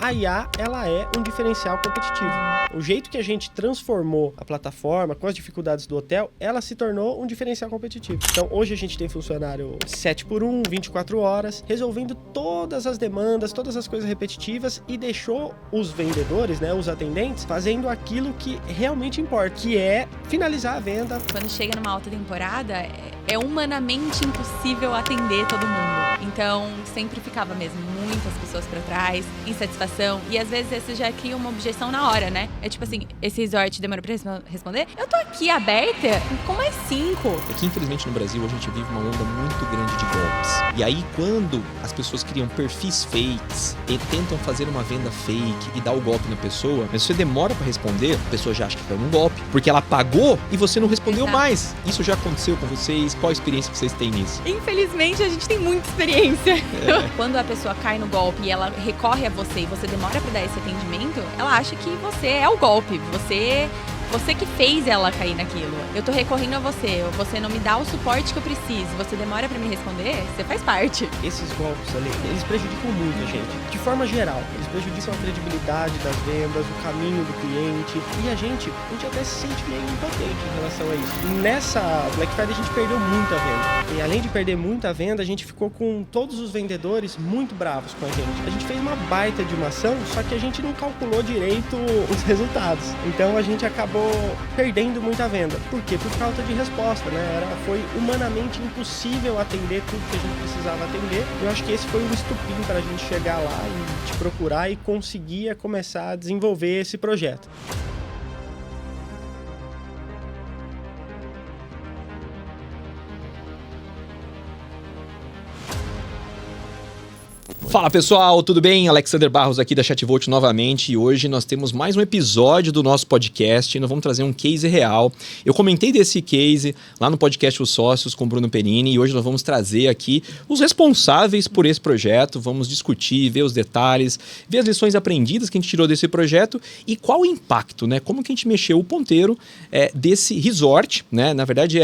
a IA, ela é um diferencial competitivo. O jeito que a gente transformou a plataforma com as dificuldades do hotel, ela se tornou um diferencial competitivo. Então, hoje a gente tem funcionário 7x1, 24 horas, resolvendo todas as demandas, todas as coisas repetitivas e deixou os vendedores, né, os atendentes, fazendo aquilo que realmente importa, que é finalizar a venda. Quando chega numa alta temporada, é humanamente impossível atender todo mundo. Então, sempre ficava mesmo muitas pessoas pra trás, insatisfação. E às vezes isso já cria uma objeção na hora, né? É tipo assim, esse resort demorou pra responder? Eu tô aqui aberta com mais 5. É que infelizmente no Brasil a gente vive uma onda muito grande de golpes. E aí quando as pessoas criam perfis fakes e tentam fazer uma venda fake e dar o golpe na pessoa, mas você demora pra responder, a pessoa já acha que foi um golpe, porque ela pagou e você não respondeu mais. Isso já aconteceu com vocês? Qual a experiência que vocês têm nisso? Infelizmente, a gente tem muita experiência. Quando a pessoa cai no golpe e ela recorre a você e você demora pra dar esse atendimento, ela acha que você é o golpe. Você que fez ela cair naquilo. Eu tô recorrendo a você não me dá o suporte que eu preciso, você demora pra me responder, você faz parte. Esses golpes ali, eles prejudicam muito a gente. De forma geral, eles prejudicam a credibilidade das vendas, o caminho do cliente. E a gente até se sente meio impotente em relação a isso. Nessa Black Friday a gente perdeu muita venda. E além de perder muita venda, a gente ficou com todos os vendedores muito bravos com a gente. A gente fez uma baita de uma ação, só que a gente não calculou direito os resultados. Então a gente acabou perdendo muita venda. Por quê? Por falta de resposta, né? Foi humanamente impossível atender tudo que a gente precisava atender. Eu acho que esse foi um estupim para a gente chegar lá e te procurar e conseguir começar a desenvolver esse projeto. Fala pessoal, tudo bem? Alexander Barros aqui da Chatvolt novamente e hoje nós temos mais um episódio do nosso podcast e nós vamos trazer um case real. Eu comentei desse case lá no podcast Os Sócios com o Bruno Perini e hoje nós vamos trazer aqui os responsáveis por esse projeto, vamos discutir, ver os detalhes, ver as lições aprendidas que a gente tirou desse projeto e qual o impacto, né? Como que a gente mexeu o ponteiro desse resort, né? Na verdade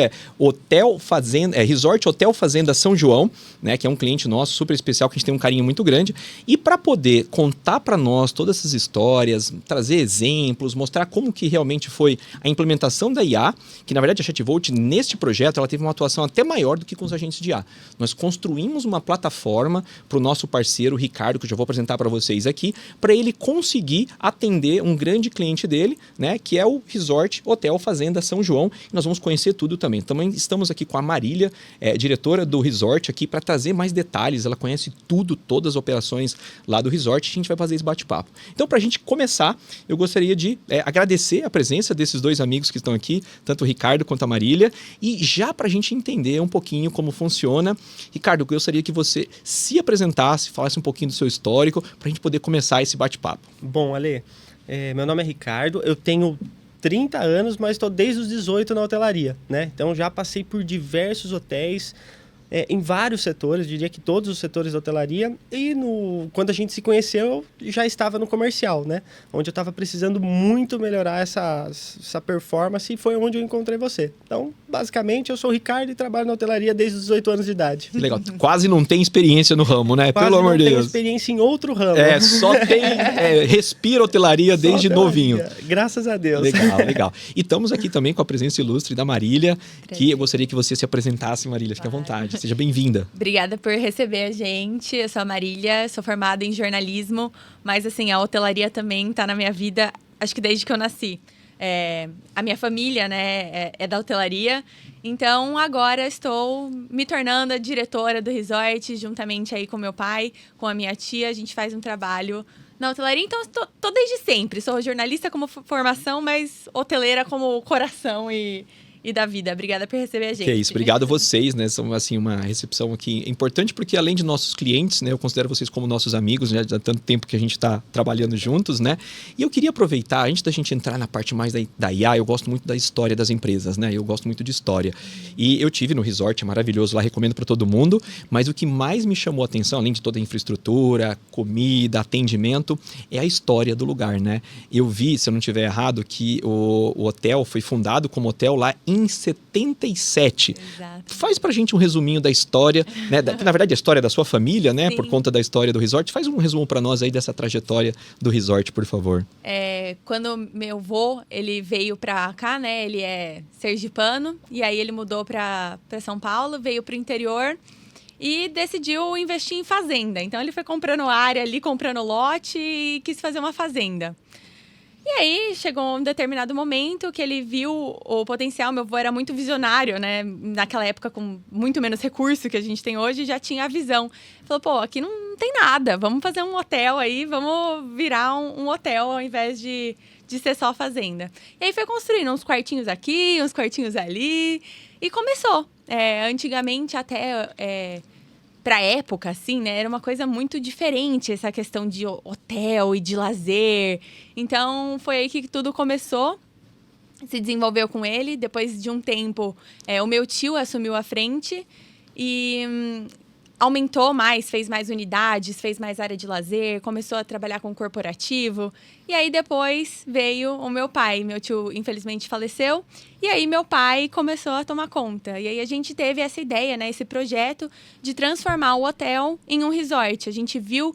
Resort Hotel Fazenda São João, né? Que é um cliente nosso super especial que a gente tem um carinho muito grande, e para poder contar para nós todas essas histórias, trazer exemplos, mostrar como que realmente foi a implementação da IA, que na verdade a Chatvolt neste projeto ela teve uma atuação até maior do que com os agentes de IA. Nós construímos uma plataforma para o nosso parceiro Ricardo, que eu já vou apresentar para vocês aqui, para ele conseguir atender um grande cliente dele, né, que é o Resort Hotel Fazenda São João, e nós vamos conhecer tudo também. Também estamos aqui com a Marília, diretora do resort aqui, para trazer mais detalhes, ela conhece tudo, todas as operações lá do resort, a gente vai fazer esse bate-papo. Então, para a gente começar, eu gostaria de agradecer a presença desses dois amigos que estão aqui, tanto o Ricardo quanto a Marília, e já para a gente entender um pouquinho como funciona, Ricardo, eu gostaria que você se apresentasse, falasse um pouquinho do seu histórico, para a gente poder começar esse bate-papo. Bom, Ale, meu nome é Ricardo, eu tenho 30 anos, mas estou desde os 18 na hotelaria, né? Então, já passei por diversos hotéis, em vários setores, diria que todos os setores da hotelaria, e quando a gente se conheceu, eu já estava no comercial, né? Onde eu estava precisando muito melhorar essa performance e foi onde eu encontrei você. Então, basicamente, eu sou o Ricardo e trabalho na hotelaria desde os 18 anos de idade. Legal. Quase não tem experiência no ramo, né? Quase pelo amor de Deus. Não tem experiência em outro ramo. Só tem, respira hotelaria desde novinho. Graças a Deus. Legal. E estamos aqui também com a presença ilustre da Marília, que eu gostaria que você se apresentasse, Marília. Fique à vontade. Seja bem-vinda. Obrigada por receber a gente. Eu sou a Marília, sou formada em jornalismo, mas assim, a hotelaria também está na minha vida, acho que desde que eu nasci. A minha família, né, é da hotelaria, então agora estou me tornando a diretora do resort, juntamente aí com meu pai, com a minha tia, a gente faz um trabalho na hotelaria, então tô desde sempre. Sou jornalista como formação, mas hoteleira como coração e da vida. Obrigada por receber a gente. Que é isso, obrigado a vocês, né? São, assim, uma recepção aqui importante, porque além de nossos clientes, né? Eu considero vocês como nossos amigos, né? Já há tanto tempo que a gente está trabalhando juntos, né? E eu queria aproveitar, antes da gente entrar na parte mais da IA, eu gosto muito da história das empresas, né? Eu gosto muito de história. E eu tive no resort, maravilhoso lá, recomendo para todo mundo, mas o que mais me chamou a atenção, além de toda a infraestrutura, comida, atendimento, é a história do lugar, né? Eu vi, se eu não estiver errado, que o hotel foi fundado como hotel lá em em 77. Exato. Faz pra gente um resuminho da história, né? Na verdade, a história da sua família, né? Sim. Por conta da história do resort. Faz um resumo pra nós aí dessa trajetória do resort, por favor. Quando meu avô, ele veio pra cá, né? Ele é sergipano. E aí ele mudou pra São Paulo, veio pro interior e decidiu investir em fazenda. Então ele foi comprando área ali, comprando lote e quis fazer uma fazenda. E aí chegou um determinado momento que ele viu o potencial. Meu avô era muito visionário, né? Naquela época, com muito menos recurso que a gente tem hoje, já tinha a visão. Falou, pô, aqui não tem nada, vamos fazer um hotel aí, vamos virar um hotel ao invés de ser só fazenda. E aí foi construindo uns quartinhos aqui, uns quartinhos ali, e começou. Antigamente até... Pra época, assim, né? Era uma coisa muito diferente, essa questão de hotel e de lazer. Então, foi aí que tudo começou. Se desenvolveu com ele. Depois de um tempo, o meu tio assumiu a frente e aumentou mais, fez mais unidades, fez mais área de lazer, começou a trabalhar com corporativo. E aí, depois, veio o meu pai. Meu tio, infelizmente, faleceu. E aí, meu pai começou a tomar conta. E aí, a gente teve essa ideia, né? Esse projeto de transformar o hotel em um resort. A gente viu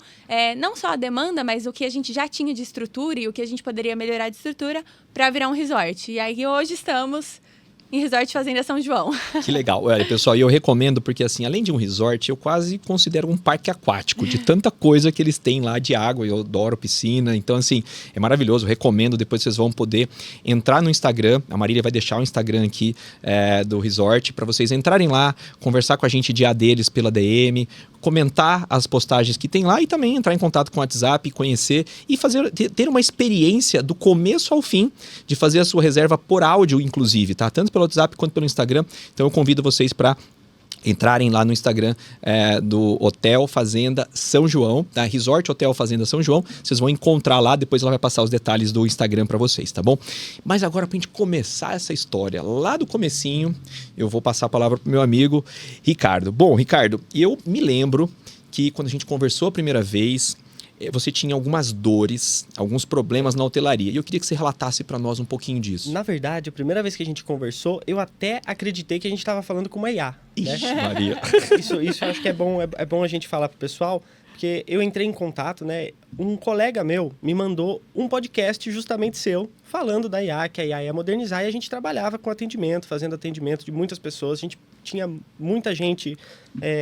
não só a demanda, mas o que a gente já tinha de estrutura e o que a gente poderia melhorar de estrutura para virar um resort. E aí, hoje estamos em Resort Fazenda São João. Que legal. Olha, pessoal, e eu recomendo porque, assim, além de um resort, eu quase considero um parque aquático, de tanta coisa que eles têm lá de água. Eu adoro piscina. Então, assim, é maravilhoso. Eu recomendo. Depois vocês vão poder entrar no Instagram. A Marília vai deixar o Instagram aqui do resort para vocês entrarem lá, conversar com a gente dia deles pela DM, comentar as postagens que tem lá e também entrar em contato com o WhatsApp, conhecer e ter uma experiência do começo ao fim de fazer a sua reserva por áudio, inclusive, tá? Tanto pelo WhatsApp quanto pelo Instagram. Então eu convido vocês para entrarem lá no Instagram do Hotel Fazenda São João, tá? Resort Hotel Fazenda São João. Vocês vão encontrar lá, depois ela vai passar os detalhes do Instagram para vocês, tá bom? Mas agora, pra gente começar essa história lá do comecinho, eu vou passar a palavra pro meu amigo Ricardo. Bom, Ricardo, eu me lembro que quando a gente conversou a primeira vez, você tinha algumas dores, alguns problemas na hotelaria. E eu queria que você relatasse para nós um pouquinho disso. Na verdade, a primeira vez que a gente conversou, eu até acreditei que a gente estava falando com uma IA. Né? Ixi, Maria. Isso eu acho que é bom a gente falar pro pessoal, porque eu entrei em contato, né? Um colega meu me mandou um podcast justamente seu, falando da IA, que a IA ia modernizar, e a gente trabalhava com atendimento, fazendo atendimento de muitas pessoas. A gente tinha muita gente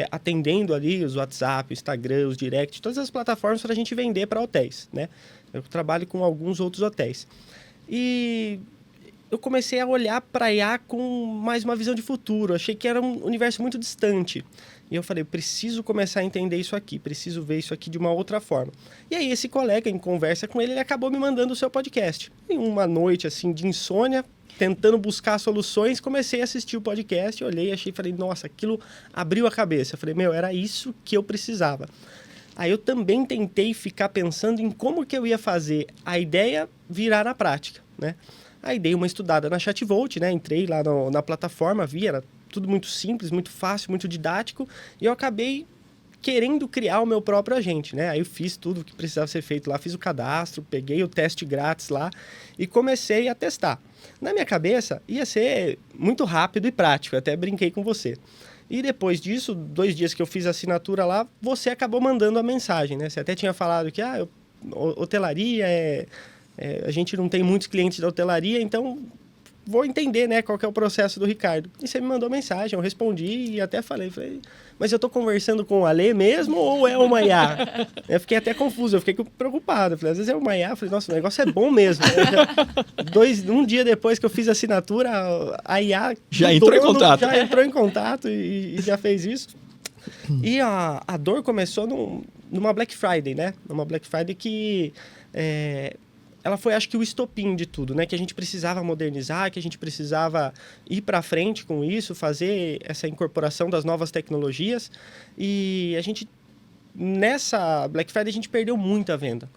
atendendo ali os WhatsApp, o Instagram, os direct, todas as plataformas para a gente vender para hotéis, né? Eu trabalho com alguns outros hotéis. E eu comecei a olhar para a IA com mais uma visão de futuro. Achei que era um universo muito distante. E eu falei, preciso começar a entender isso aqui, preciso ver isso aqui de uma outra forma. E aí esse colega, em conversa com ele, ele acabou me mandando o seu podcast. Em uma noite assim de insônia, tentando buscar soluções, comecei a assistir o podcast, olhei, achei, falei, nossa, aquilo abriu a cabeça. Eu falei, era isso que eu precisava. Aí eu também tentei ficar pensando em como que eu ia fazer a ideia virar na prática, né? Aí dei uma estudada na Chatvolt, né? Entrei lá na plataforma, vi, era tudo muito simples, muito fácil, muito didático, e eu acabei querendo criar o meu próprio agente, né? Aí eu fiz tudo o que precisava ser feito lá, fiz o cadastro, peguei o teste grátis lá e comecei a testar. Na minha cabeça, ia ser muito rápido e prático, eu até brinquei com você. E depois disso, 2 dias que eu fiz a assinatura lá, você acabou mandando a mensagem, né? Você até tinha falado que hotelaria a gente não tem muitos clientes da hotelaria, então vou entender, né, qual que é o processo do Ricardo. E você me mandou mensagem, eu respondi e até falei, mas eu tô conversando com o Alê mesmo ou é uma IA? Eu fiquei até confuso, eu fiquei preocupado. Falei, às vezes é uma IA, eu falei, nossa, o negócio é bom mesmo. Um dia depois que eu fiz a assinatura, a IA já entrou em contato. Já entrou em contato e já fez isso. E a dor começou numa Black Friday, né? Numa Black Friday que ela foi, acho que, o estopim de tudo, né? Que a gente precisava modernizar, que a gente precisava ir para frente com isso, fazer essa incorporação das novas tecnologias. E a gente, nessa Black Friday, a gente perdeu muita venda.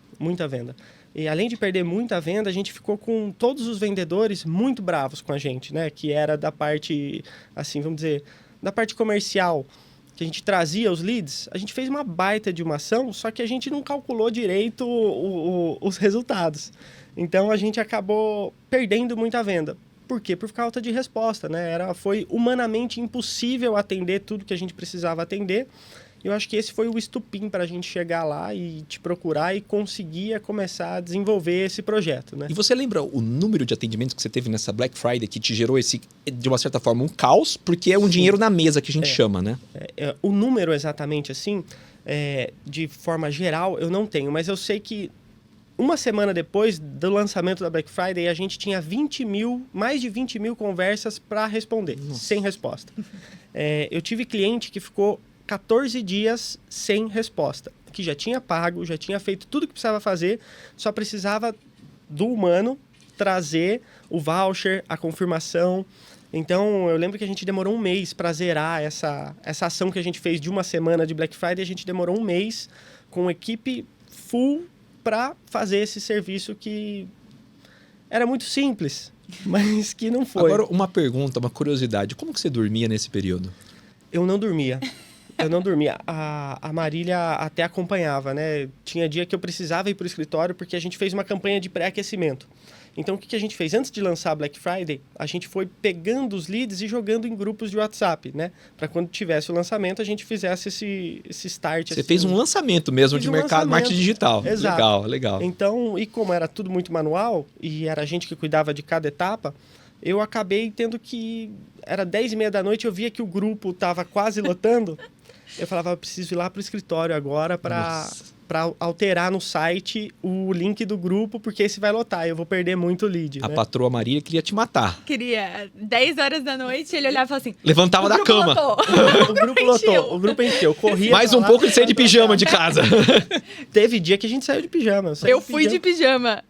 E além de perder muita venda, a gente ficou com todos os vendedores muito bravos com a gente, né? Que era da parte, assim, vamos dizer, da parte comercial, que a gente trazia os leads. A gente fez uma baita de uma ação, só que a gente não calculou direito os resultados. Então, a gente acabou perdendo muita venda. por quê? Por falta de resposta, né? Foi humanamente impossível atender tudo que a gente precisava atender. Eu acho que esse foi o estupim para a gente chegar lá e te procurar e conseguir começar a desenvolver esse projeto, né? E você lembra o número de atendimentos que você teve nessa Black Friday que te gerou de uma certa forma, um caos? Porque é um dinheiro na mesa que a gente chama, né? O número exatamente assim, de forma geral, eu não tenho, mas eu sei que uma semana depois do lançamento da Black Friday, a gente tinha mais de 20 mil conversas para responder, sem resposta. Eu tive cliente que ficou 14 dias sem resposta, que já tinha pago, já tinha feito tudo que precisava fazer, só precisava do humano trazer o voucher, a confirmação. Então, eu lembro que a gente demorou um mês para zerar essa ação que a gente fez de uma semana de Black Friday. A gente demorou um mês com equipe full para fazer esse serviço que era muito simples, mas que não foi. Agora, uma pergunta, uma curiosidade. Como que você dormia nesse período? Eu não dormia. A Marília até acompanhava, né? Tinha dia que eu precisava ir para o escritório porque a gente fez uma campanha de pré-aquecimento. Então, o que a gente fez? Antes de lançar a Black Friday, a gente foi pegando os leads e jogando em grupos de WhatsApp, né? Para quando tivesse o lançamento, a gente fizesse esse start. Você fez um lançamento mesmo de mercado, marketing digital. Exato. Legal. Então, e como era tudo muito manual, e era a gente que cuidava de cada etapa, eu acabei tendo que... Era 10h30 da noite, eu via que o grupo estava quase lotando. Eu falava, eu preciso ir lá para o escritório agora para alterar no site o link do grupo, porque esse vai lotar, eu vou perder muito lead. A né? patroa Maria queria te matar. Queria. 10 horas da noite, ele olhava e falava assim... Levantava da cama. O grupo lotou, o grupo encheu. Corria Mais um pouco de sair de pijama de casa. Teve dia que a gente saiu de pijama. Eu fui de pijama.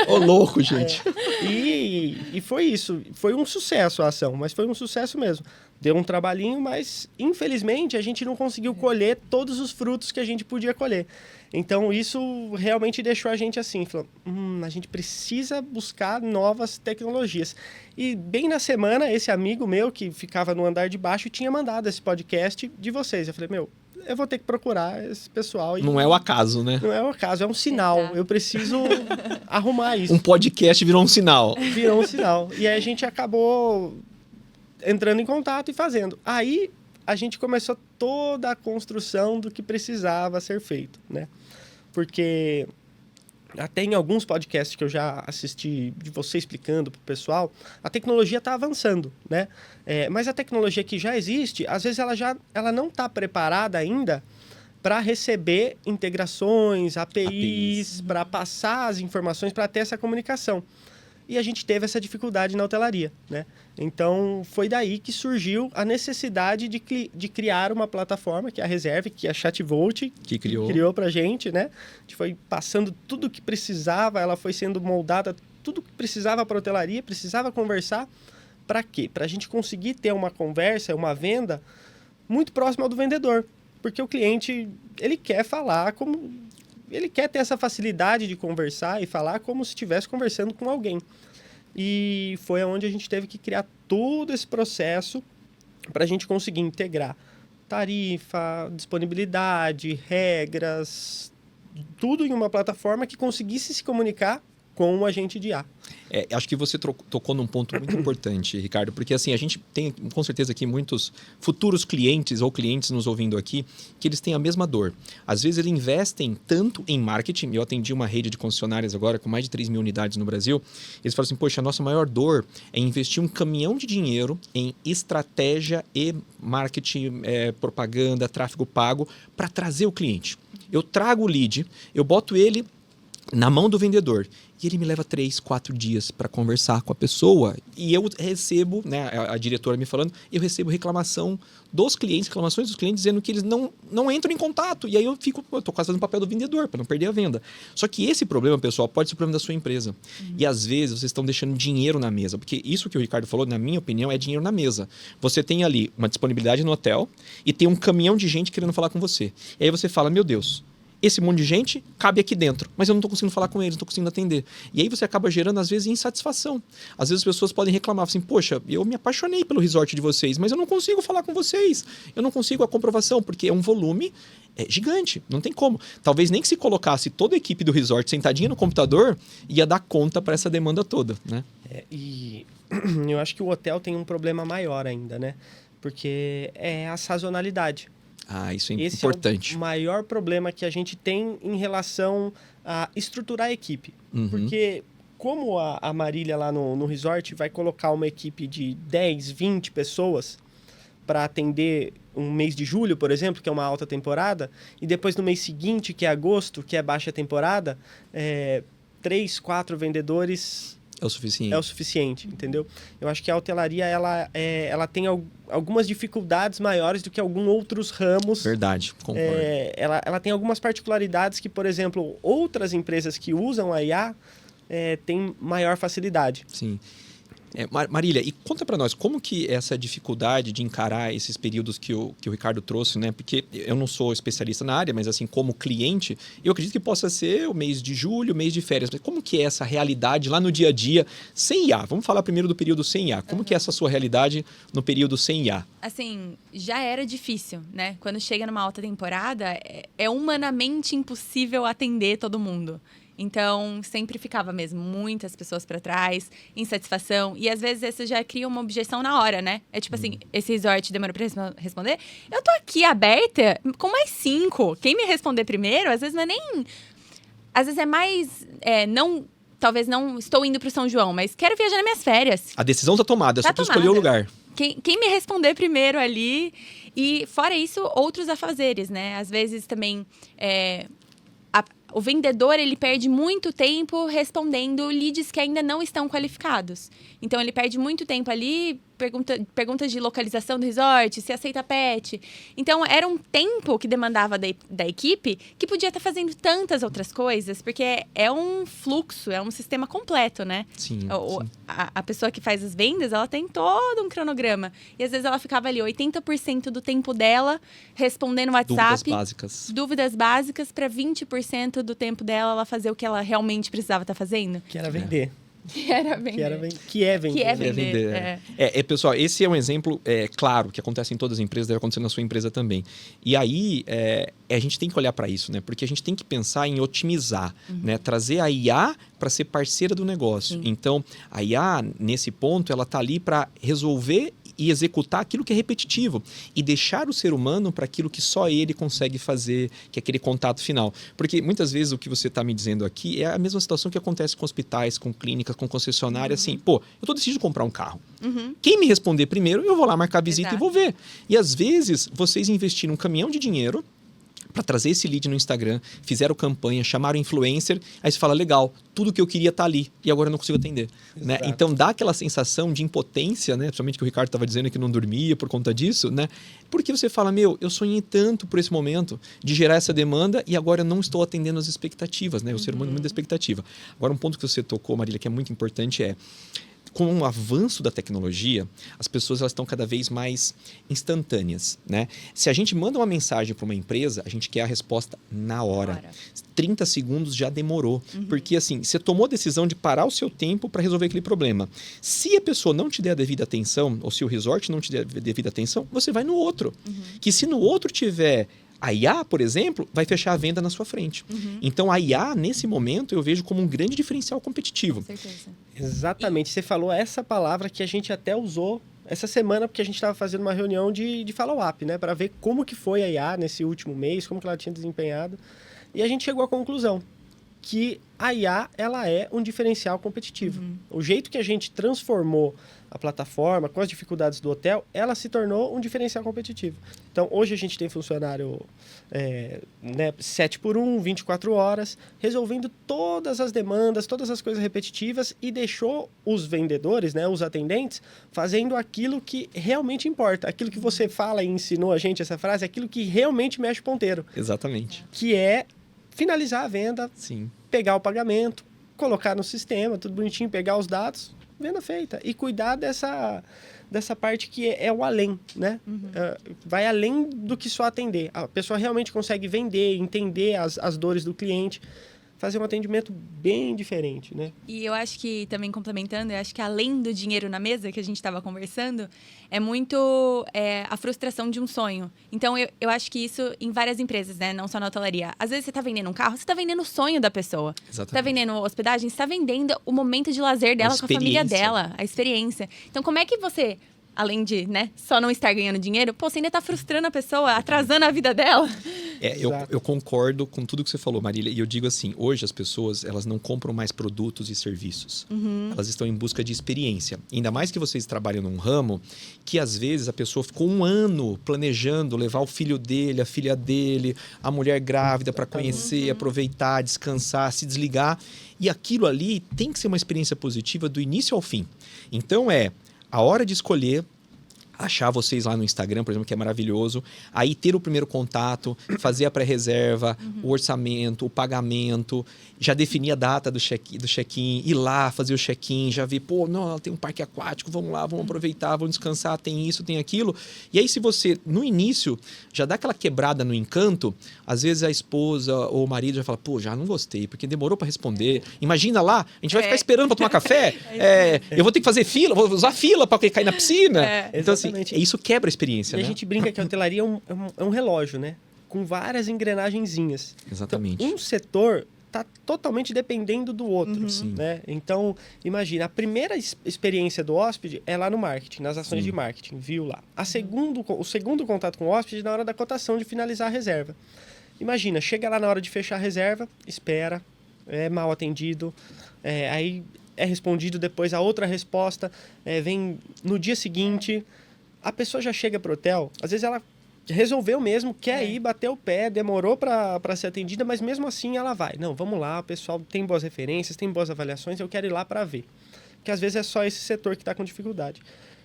Ô, louco, gente. E foi isso. Foi um sucesso a ação, mas foi um sucesso mesmo. Deu um trabalhinho, mas infelizmente a gente não conseguiu colher todos os frutos que a gente podia colher. Então isso realmente deixou a gente assim, falou, a gente precisa buscar novas tecnologias. E bem na semana, esse amigo meu que ficava no andar de baixo tinha mandado esse podcast de vocês. Eu falei, eu vou ter que procurar esse pessoal. Não é o acaso, né? Não é o acaso, é um sinal. Exato. Eu preciso arrumar isso. Um podcast virou um sinal. Virou um sinal. E aí a gente acabou entrando em contato e fazendo. Aí a gente começou toda a construção do que precisava ser feito, né? Porque até em alguns podcasts que eu já assisti de você explicando para o pessoal, a tecnologia está avançando, né? Mas a tecnologia que já existe, às vezes ela não está preparada ainda para receber integrações, APIs, para passar as informações, para ter essa comunicação. E a gente teve essa dificuldade na hotelaria, né? Então, foi daí que surgiu a necessidade de criar uma plataforma, que é a Reserve, que a Chatvolt que criou para a gente, né? A gente foi passando tudo o que precisava, ela foi sendo moldada, tudo que precisava para a hotelaria, precisava conversar. Para quê? Para a gente conseguir ter uma conversa, uma venda muito próxima ao do vendedor. Porque o cliente, ele quer falar como... Ele quer ter essa facilidade de conversar e falar como se estivesse conversando com alguém. E foi onde a gente teve que criar todo esse processo para a gente conseguir integrar tarifa, disponibilidade, regras, tudo em uma plataforma que conseguisse se comunicar com o agente de IA. Acho que você tocou num ponto muito importante, Ricardo, porque assim, a gente tem com certeza aqui muitos futuros clientes ou clientes nos ouvindo aqui, que eles têm a mesma dor. Às vezes eles investem tanto em marketing, eu atendi uma rede de concessionárias agora com mais de 3 mil unidades no Brasil, eles falam assim, poxa, a nossa maior dor é investir um caminhão de dinheiro em estratégia e marketing, propaganda, tráfego pago, para trazer o cliente. Eu trago o lead, eu boto ele na mão do vendedor. E ele me leva 3, 4 dias para conversar com a pessoa. E eu recebo, né, a diretora me falando, eu recebo reclamações dos clientes dizendo que eles não entram em contato. E aí eu tô quase fazendo o papel do vendedor para não perder a venda. Só que esse problema, pessoal, pode ser o problema da sua empresa. E às vezes vocês estão deixando dinheiro na mesa. Porque isso que o Ricardo falou, na minha opinião, é dinheiro na mesa. Você tem ali uma disponibilidade no hotel e tem um caminhão de gente querendo falar com você. E aí você fala, meu Deus, esse monte de gente cabe aqui dentro, mas eu não estou conseguindo falar com eles, não estou conseguindo atender. E aí você acaba gerando, às vezes, insatisfação. Às vezes as pessoas podem reclamar, assim, poxa, eu me apaixonei pelo resort de vocês, mas eu não consigo falar com vocês. Eu não consigo a comprovação, porque é um volume gigante, não tem como. Talvez nem que se colocasse toda a equipe do resort sentadinha no computador, ia dar conta para essa demanda toda, né? E eu acho que o hotel tem um problema maior ainda, né? Porque é a sazonalidade. Isso é Esse importante. é o maior problema que a gente tem em relação a estruturar a equipe. Porque como a Marília lá no resort vai colocar uma equipe de 10, 20 pessoas para atender um mês de julho, por exemplo, que é uma alta temporada, e depois no mês seguinte, que é agosto, que é baixa temporada, 3, 4 vendedores É o suficiente. é o suficiente, entendeu? Eu acho que a hotelaria ela tem algumas dificuldades maiores do que alguns outros ramos. Verdade, concordo. Ela tem algumas particularidades que, por exemplo, outras empresas que usam a IA têm maior facilidade. Sim. Marília, e conta para nós, como que essa dificuldade de encarar esses períodos que o Ricardo trouxe, né? Porque eu não sou especialista na área, mas assim, como cliente, eu acredito que possa ser o mês de julho, o mês de férias. Mas como que é essa realidade lá no dia a dia sem IA? Vamos falar primeiro do período sem IA. Como que é essa sua realidade no período sem IA? Assim, já era difícil, né? Quando chega numa alta temporada, é humanamente impossível atender todo mundo. Então, sempre ficava mesmo muitas pessoas para trás, insatisfação. E às vezes isso já cria uma objeção na hora, né? É tipo assim, esse resort demorou para responder. Eu tô aqui aberta com mais 5. Quem me responder primeiro, às vezes não é nem... Às vezes é mais... Talvez não estou indo pro São João, mas quero viajar nas minhas férias. A decisão está tomada, é só tu escolher o lugar. Quem me responder primeiro ali. E fora isso, outros afazeres, né? Às vezes também... O vendedor, ele perde muito tempo respondendo leads que ainda não estão qualificados. Então, ele perde muito tempo ali, perguntas de localização do resort, se aceita pet. Então, era um tempo que demandava da equipe que podia estar fazendo tantas outras coisas, porque é um fluxo, é um sistema completo, né? Sim. A pessoa que faz as vendas, ela tem todo um cronograma. E, às vezes, ela ficava ali 80% do tempo dela respondendo WhatsApp. Dúvidas básicas para 20% do tempo dela ela fazer o que ela realmente precisava estar fazendo. Que era vender. Que é vender. Pessoal, esse é um exemplo claro que acontece em todas as empresas, deve acontecer na sua empresa também. E aí, a gente tem que olhar para isso, né? Porque a gente tem que pensar em otimizar, né? Trazer a IA para ser parceira do negócio. Sim. Então, a IA, nesse ponto, ela está ali para resolver e executar aquilo que é repetitivo e deixar o ser humano para aquilo que só ele consegue fazer, que é aquele contato final. Porque muitas vezes o que você está me dizendo aqui é a mesma situação que acontece com hospitais, com clínicas, com concessionárias, assim, eu estou decidindo comprar um carro. Quem me responder primeiro, eu vou lá marcar a visita e vou ver. E às vezes, vocês investiram um caminhão de dinheiro para trazer esse lead no Instagram, fizeram campanha, chamaram influencer, aí você fala, legal, tudo que eu queria tá ali e agora eu não consigo atender. Né? Então dá aquela sensação de impotência, né? Principalmente que o Ricardo estava dizendo que não dormia por conta disso, né? Porque você fala, eu sonhei tanto por esse momento de gerar essa demanda e agora eu não estou atendendo as expectativas, né? O ser humano é muito expectativa. Agora um ponto que você tocou, Marília, que é muito importante com o avanço da tecnologia, as pessoas elas estão cada vez mais instantâneas, né? Se a gente manda uma mensagem para uma empresa, a gente quer a resposta na hora. 30 segundos já demorou. Porque, assim, você tomou a decisão de parar o seu tempo para resolver aquele problema. Se a pessoa não te der a devida atenção, ou se o resort não te der a devida atenção, você vai no outro. Que se no outro tiver... A IA, por exemplo, vai fechar a venda na sua frente. Então, a IA, nesse momento, eu vejo como um grande diferencial competitivo. Com certeza. Exatamente. Você falou essa palavra que a gente até usou essa semana, porque a gente estava fazendo uma reunião de follow-up, né? Para ver como que foi a IA nesse último mês, como que ela tinha desempenhado. E a gente chegou à conclusão que a IA, ela é um diferencial competitivo. O jeito que a gente transformou a plataforma, com as dificuldades do hotel, ela se tornou um diferencial competitivo. Então, hoje a gente tem funcionário 7x1, 24 horas, resolvendo todas as demandas, todas as coisas repetitivas e deixou os vendedores, né, os atendentes, fazendo aquilo que realmente importa. Aquilo que você fala e ensinou a gente essa frase, aquilo que realmente mexe o ponteiro. Exatamente. Que é finalizar a venda, Sim. Pegar o pagamento, colocar no sistema, tudo bonitinho, pegar os dados, venda feita. E cuidar dessa parte que é o além, né? Vai além do que só atender. A pessoa realmente consegue vender, entender as dores do cliente. fazer um atendimento bem diferente, né? E eu acho que, também complementando, eu acho que além do dinheiro na mesa, que a gente estava conversando, é muito a frustração de um sonho. Então, eu acho que isso em várias empresas, né? Não só na hotelaria. Às vezes você está vendendo um carro, você está vendendo o sonho da pessoa. Exatamente. Você está vendendo hospedagem, você está vendendo o momento de lazer dela com a família dela, a experiência. Então, como é que você... Além de, né, só não estar ganhando dinheiro, pô, você ainda tá frustrando a pessoa, atrasando a vida dela. Eu concordo com tudo que você falou, Marília. E eu digo assim, hoje as pessoas, elas não compram mais produtos e serviços. Elas estão em busca de experiência. Ainda mais que vocês trabalham num ramo que, às vezes, a pessoa ficou um ano planejando levar o filho dele, a filha dele, a mulher grávida para conhecer, aproveitar, descansar, se desligar. E aquilo ali tem que ser uma experiência positiva do início ao fim. Então, a hora de escolher, achar vocês lá no Instagram, por exemplo, que é maravilhoso, aí ter o primeiro contato, fazer a pré-reserva, o orçamento, o pagamento, já definir a data do check-in, ir lá fazer o check-in, já ver, pô, não, tem um parque aquático, vamos lá, vamos aproveitar, vamos descansar, tem isso, tem aquilo. E aí, se você, no início, já dá aquela quebrada no encanto, às vezes a esposa ou o marido já fala, pô, já não gostei, porque demorou para responder. Imagina lá, a gente vai ficar esperando para tomar café, eu vou ter que fazer fila, vou usar fila para cair na piscina. Então, assim, isso quebra a experiência, e né? a gente brinca que a hotelaria é um relógio, né? Com várias engrenagenzinhas. Exatamente. Então, um setor está totalmente dependendo do outro, né? Então, imagina, a primeira experiência do hóspede é lá no marketing, nas ações de marketing, viu lá. O segundo contato com o hóspede é na hora da cotação de finalizar a reserva. Imagina, chega lá na hora de fechar a reserva, espera, é mal atendido, aí é respondido depois a outra resposta, vem no dia seguinte, a pessoa já chega pro hotel, às vezes ela resolveu mesmo, quer ir, bater o pé, demorou para ser atendida, mas mesmo assim ela vai. Não, vamos lá, o pessoal tem boas referências, tem boas avaliações, eu quero ir lá para ver. Porque às vezes é só esse setor que está com dificuldade.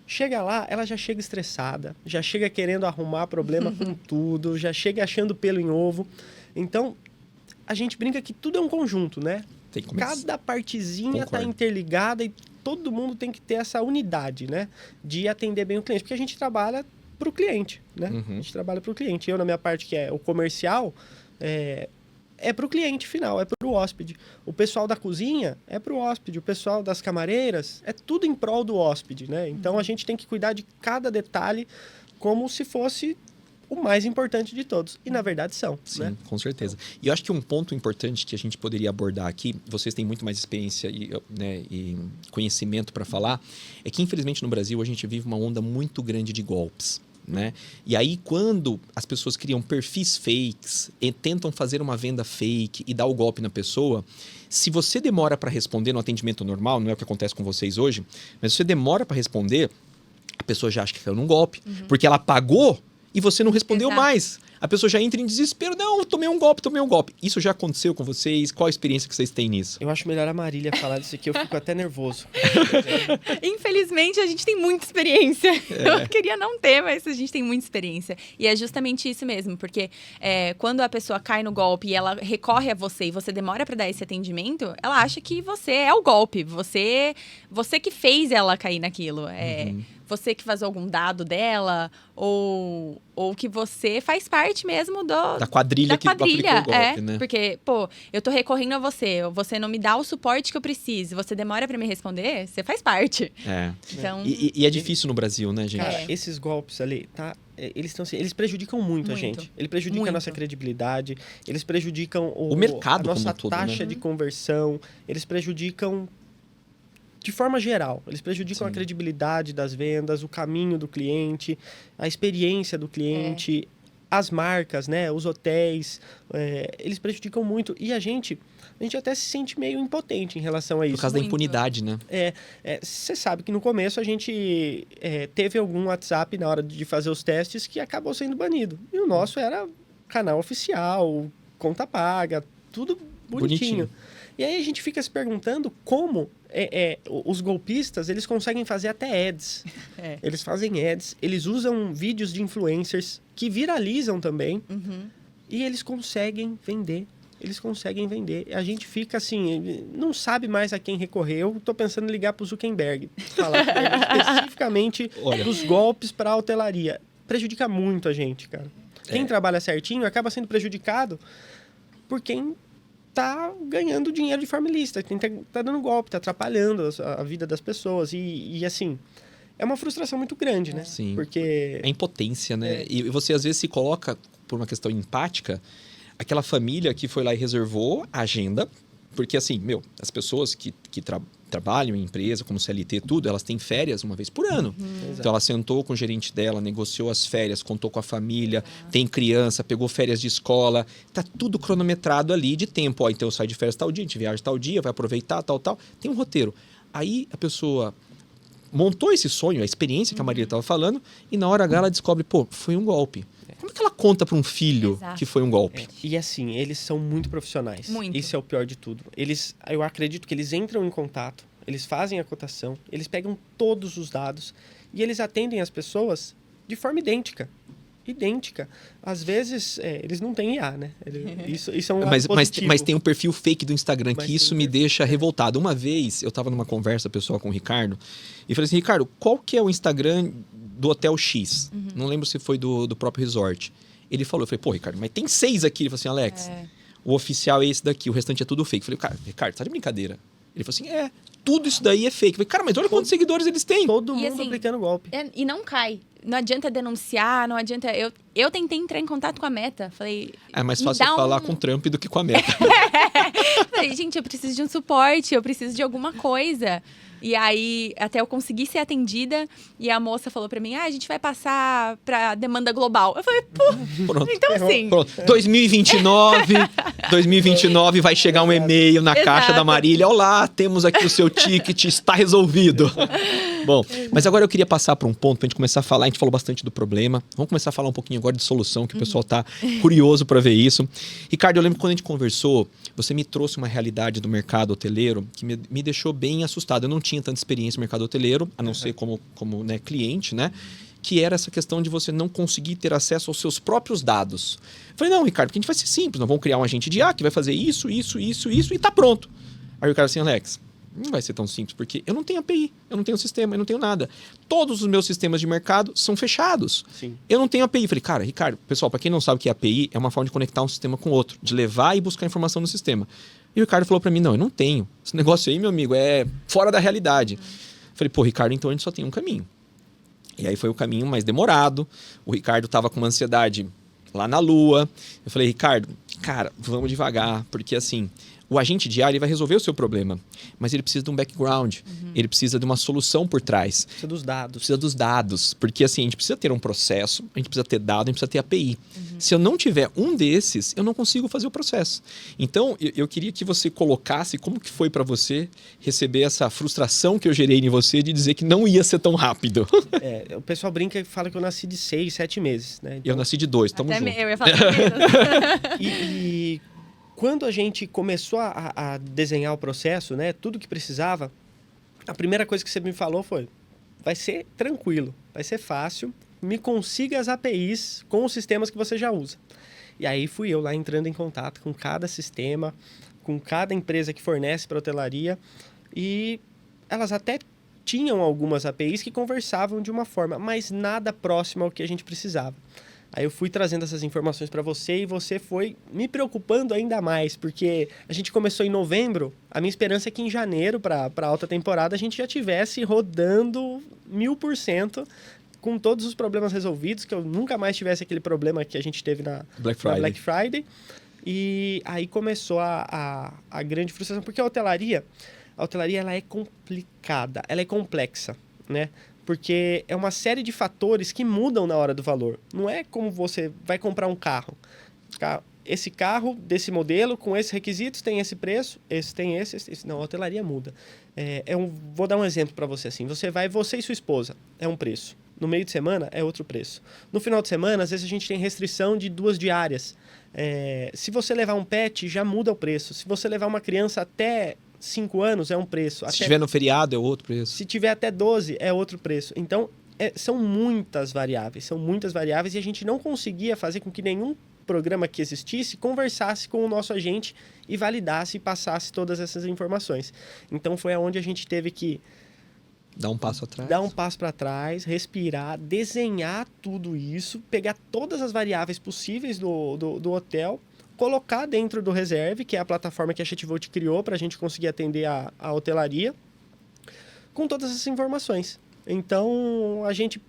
Chega lá, ela já chega estressada, já chega querendo arrumar problema com tudo, já chega achando pelo em ovo. Então, a gente brinca que tudo é um conjunto, né? Cada partezinha está interligada e todo mundo tem que ter essa unidade, né? De atender bem o cliente. Porque a gente trabalha para o cliente, né? A gente trabalha para o cliente. Eu, na minha parte, que é o comercial, é para o cliente final, é para o hóspede. O pessoal da cozinha é para o hóspede. O pessoal das camareiras é tudo em prol do hóspede, né? Então, a gente tem que cuidar de cada detalhe como se fosse o mais importante de todos. E, na verdade, são. Sim, né? Com certeza. E eu acho que um ponto importante que a gente poderia abordar aqui, vocês têm muito mais experiência e conhecimento para falar, é que, infelizmente, no Brasil, a gente vive uma onda muito grande de golpes. Né? E aí, quando as pessoas criam perfis fakes e tentam fazer uma venda fake e dar o golpe na pessoa, se você demora para responder no atendimento normal, não é o que acontece com vocês hoje, mas se você demora para responder, a pessoa já acha que caiu num golpe, porque ela pagou e você não respondeu mais. A pessoa já entra em desespero. Não, tomei um golpe. Isso já aconteceu com vocês? Qual a experiência que vocês têm nisso? Eu acho melhor a Marília falar disso aqui, eu fico até nervoso. Infelizmente, a gente tem muita experiência. Eu queria não ter, mas a gente tem muita experiência. E é justamente isso mesmo, porque quando a pessoa cai no golpe e ela recorre a você e você demora para dar esse atendimento, ela acha que você é o golpe. Você que fez ela cair naquilo. Você que vazou algum dado dela, ou que você faz parte mesmo da quadrilha que aplicou o golpe, né? Porque, pô, eu tô recorrendo a você não me dá o suporte que eu preciso, você demora pra me responder, você faz parte. Então... E é difícil no Brasil, né, gente? Cara, esses golpes ali, tá? Eles prejudicam muito a gente. Eles prejudicam a nossa credibilidade, eles prejudicam o mercado a nossa como um todo, taxa de conversão, eles prejudicam de forma geral. Eles prejudicam a credibilidade das vendas, o caminho do cliente, a experiência do cliente, as marcas, né? Os hotéis. Eles prejudicam muito. E a gente até se sente meio impotente em relação a isso. Por causa da impunidade, né? Você sabe que no começo a gente teve algum WhatsApp na hora de fazer os testes que acabou sendo banido. E o nosso era canal oficial, conta paga, tudo bonitinho. E aí a gente fica se perguntando como os golpistas, eles conseguem fazer até ads. Eles fazem ads, eles usam vídeos de influencers que viralizam também. E eles conseguem vender. A gente fica assim, não sabe mais a quem recorrer. Eu tô pensando em ligar pro Zuckerberg, falar especificamente dos golpes para a hotelaria. Prejudica muito a gente, cara. Quem trabalha certinho acaba sendo prejudicado por quem tá ganhando dinheiro de forma ilícita, tá dando golpe, tá atrapalhando a vida das pessoas. E assim, é uma frustração muito grande, né? Sim. Porque... É impotência, né? E você, às vezes, se coloca, por uma questão empática, aquela família que foi lá e reservou a agenda, porque, assim, as pessoas que trabalham em empresa, como CLT, tudo, elas têm férias uma vez por ano. Então, ela sentou com o gerente dela, negociou as férias, contou com a família, tem criança, pegou férias de escola, tá tudo cronometrado ali de tempo. Ó, então, eu saio de férias tal dia, a gente viaja tal dia, vai aproveitar, tal. Tem um roteiro. Aí, a pessoa montou esse sonho, a experiência que a Maria estava falando, e na hora H ela descobre, foi um golpe. Como é que ela conta para um filho que foi um golpe? E assim, eles são muito profissionais. Muito. Isso é o pior de tudo. Eu acredito que eles entram em contato, eles fazem a cotação, eles pegam todos os dados e eles atendem as pessoas de forma idêntica. Idêntica. Às vezes, eles não têm IA, né? Isso é um lado positivo. Mas tem um perfil fake do Instagram, que isso me deixa revoltado. Uma vez, eu estava numa conversa pessoal com o Ricardo, e falei assim, Ricardo, qual que é o Instagram do Hotel X? Não lembro se foi do próprio resort. Ele falou, eu falei, pô, Ricardo, mas tem 6 aqui. Ele falou assim, Alex, o oficial é esse daqui, o restante é tudo fake. Eu falei, Ricardo, tá de brincadeira? Ele falou assim, tudo isso daí é fake. Eu falei, cara, mas olha quantos seguidores eles têm. Todo mundo assim, aplicando golpe. E não cai. Não adianta denunciar, não adianta... Eu tentei entrar em contato com a Meta. Falei... É mais fácil falar com o Trump do que com a Meta. Falei, gente, eu preciso de um suporte, eu preciso de alguma coisa. E aí, até eu consegui ser atendida. E a moça falou pra mim, a gente vai passar pra demanda global. Eu falei, Pronto. então sim. Pronto. 2029 vai chegar um e-mail na caixa da Marília. Olá, temos aqui o seu ticket, está resolvido. Bom, mas agora eu queria passar para um ponto pra gente começar a falar. A gente falou bastante do problema. Vamos começar a falar um pouquinho agora de solução, que o pessoal tá curioso para ver isso. Ricardo, eu lembro que quando a gente conversou, você me trouxe uma realidade do mercado hoteleiro que me deixou bem assustado. Eu não tinha tanta experiência no mercado hoteleiro, a não ser como né, cliente, né? Que era essa questão de você não conseguir ter acesso aos seus próprios dados. Eu falei, não, Ricardo, porque a gente vai ser simples. Nós vamos criar um agente de IA que vai fazer isso e tá pronto. Aí o Ricardo assim, Alex, não vai ser tão simples, porque eu não tenho API, eu não tenho sistema, eu não tenho nada. Todos os meus sistemas de mercado são fechados. Sim. Eu não tenho API. Falei, cara, Ricardo, pessoal, para quem não sabe o que é API, é uma forma de conectar um sistema com o outro, de levar e buscar informação no sistema. E o Ricardo falou para mim, não, eu não tenho. Esse negócio aí, meu amigo, é fora da realidade. Falei, pô, Ricardo, então a gente só tem um caminho. E aí foi o caminho mais demorado. O Ricardo tava com uma ansiedade lá na lua. Eu falei, Ricardo, cara, vamos devagar, porque assim... O agente de IA ele vai resolver o seu problema, mas ele precisa de um background, ele precisa de uma solução por trás. Precisa dos dados. Precisa dos dados, porque assim, a gente precisa ter um processo, a gente precisa ter dado, a gente precisa ter API. Se eu não tiver um desses, eu não consigo fazer o processo. Então, eu queria que você colocasse como que foi para você receber essa frustração que eu gerei em você de dizer que não ia ser tão rápido. O pessoal brinca e fala que eu nasci de 6, 7 meses, né? Então, eu nasci de 2, tamo junto. Eu ia falar e quando a gente começou a desenhar o processo, né, tudo que precisava, a primeira coisa que você me falou foi, vai ser tranquilo, vai ser fácil, me consiga as APIs com os sistemas que você já usa. E aí fui eu lá entrando em contato com cada sistema, com cada empresa que fornece para hotelaria, e elas até tinham algumas APIs que conversavam de uma forma, mas nada próximo ao que a gente precisava. Aí eu fui trazendo essas informações para você e você foi me preocupando ainda mais, porque a gente começou em novembro, a minha esperança é que em janeiro, para a alta temporada, a gente já tivesse rodando 1000%, com todos os problemas resolvidos, que eu nunca mais tivesse aquele problema que a gente teve na Black Friday. E aí começou a grande frustração, porque a hotelaria ela é complicada, ela é complexa, né? Porque é uma série de fatores que mudam na hora do valor. Não é como você vai comprar um carro. Esse carro, desse modelo, com esses requisitos, tem esse preço, esse tem esse. Não, a hotelaria muda. Vou dar um exemplo para você assim. Você e sua esposa, é um preço. No meio de semana, é outro preço. No final de semana, às vezes a gente tem restrição de 2 diárias. Se você levar um pet, já muda o preço. Se você levar uma criança até 5 anos, é um preço. Se tiver no feriado, é outro preço. Se tiver até 12, é outro preço. Então, são muitas variáveis. E a gente não conseguia fazer com que nenhum programa que existisse conversasse com o nosso agente e validasse e passasse todas essas informações. Então, foi aonde a gente teve que dar um passo para trás, respirar, desenhar tudo isso, pegar todas as variáveis possíveis do hotel, colocar dentro do Reserve, que é a plataforma que a Chatvolt criou para a gente conseguir atender a hotelaria, com todas essas informações. Então, a gente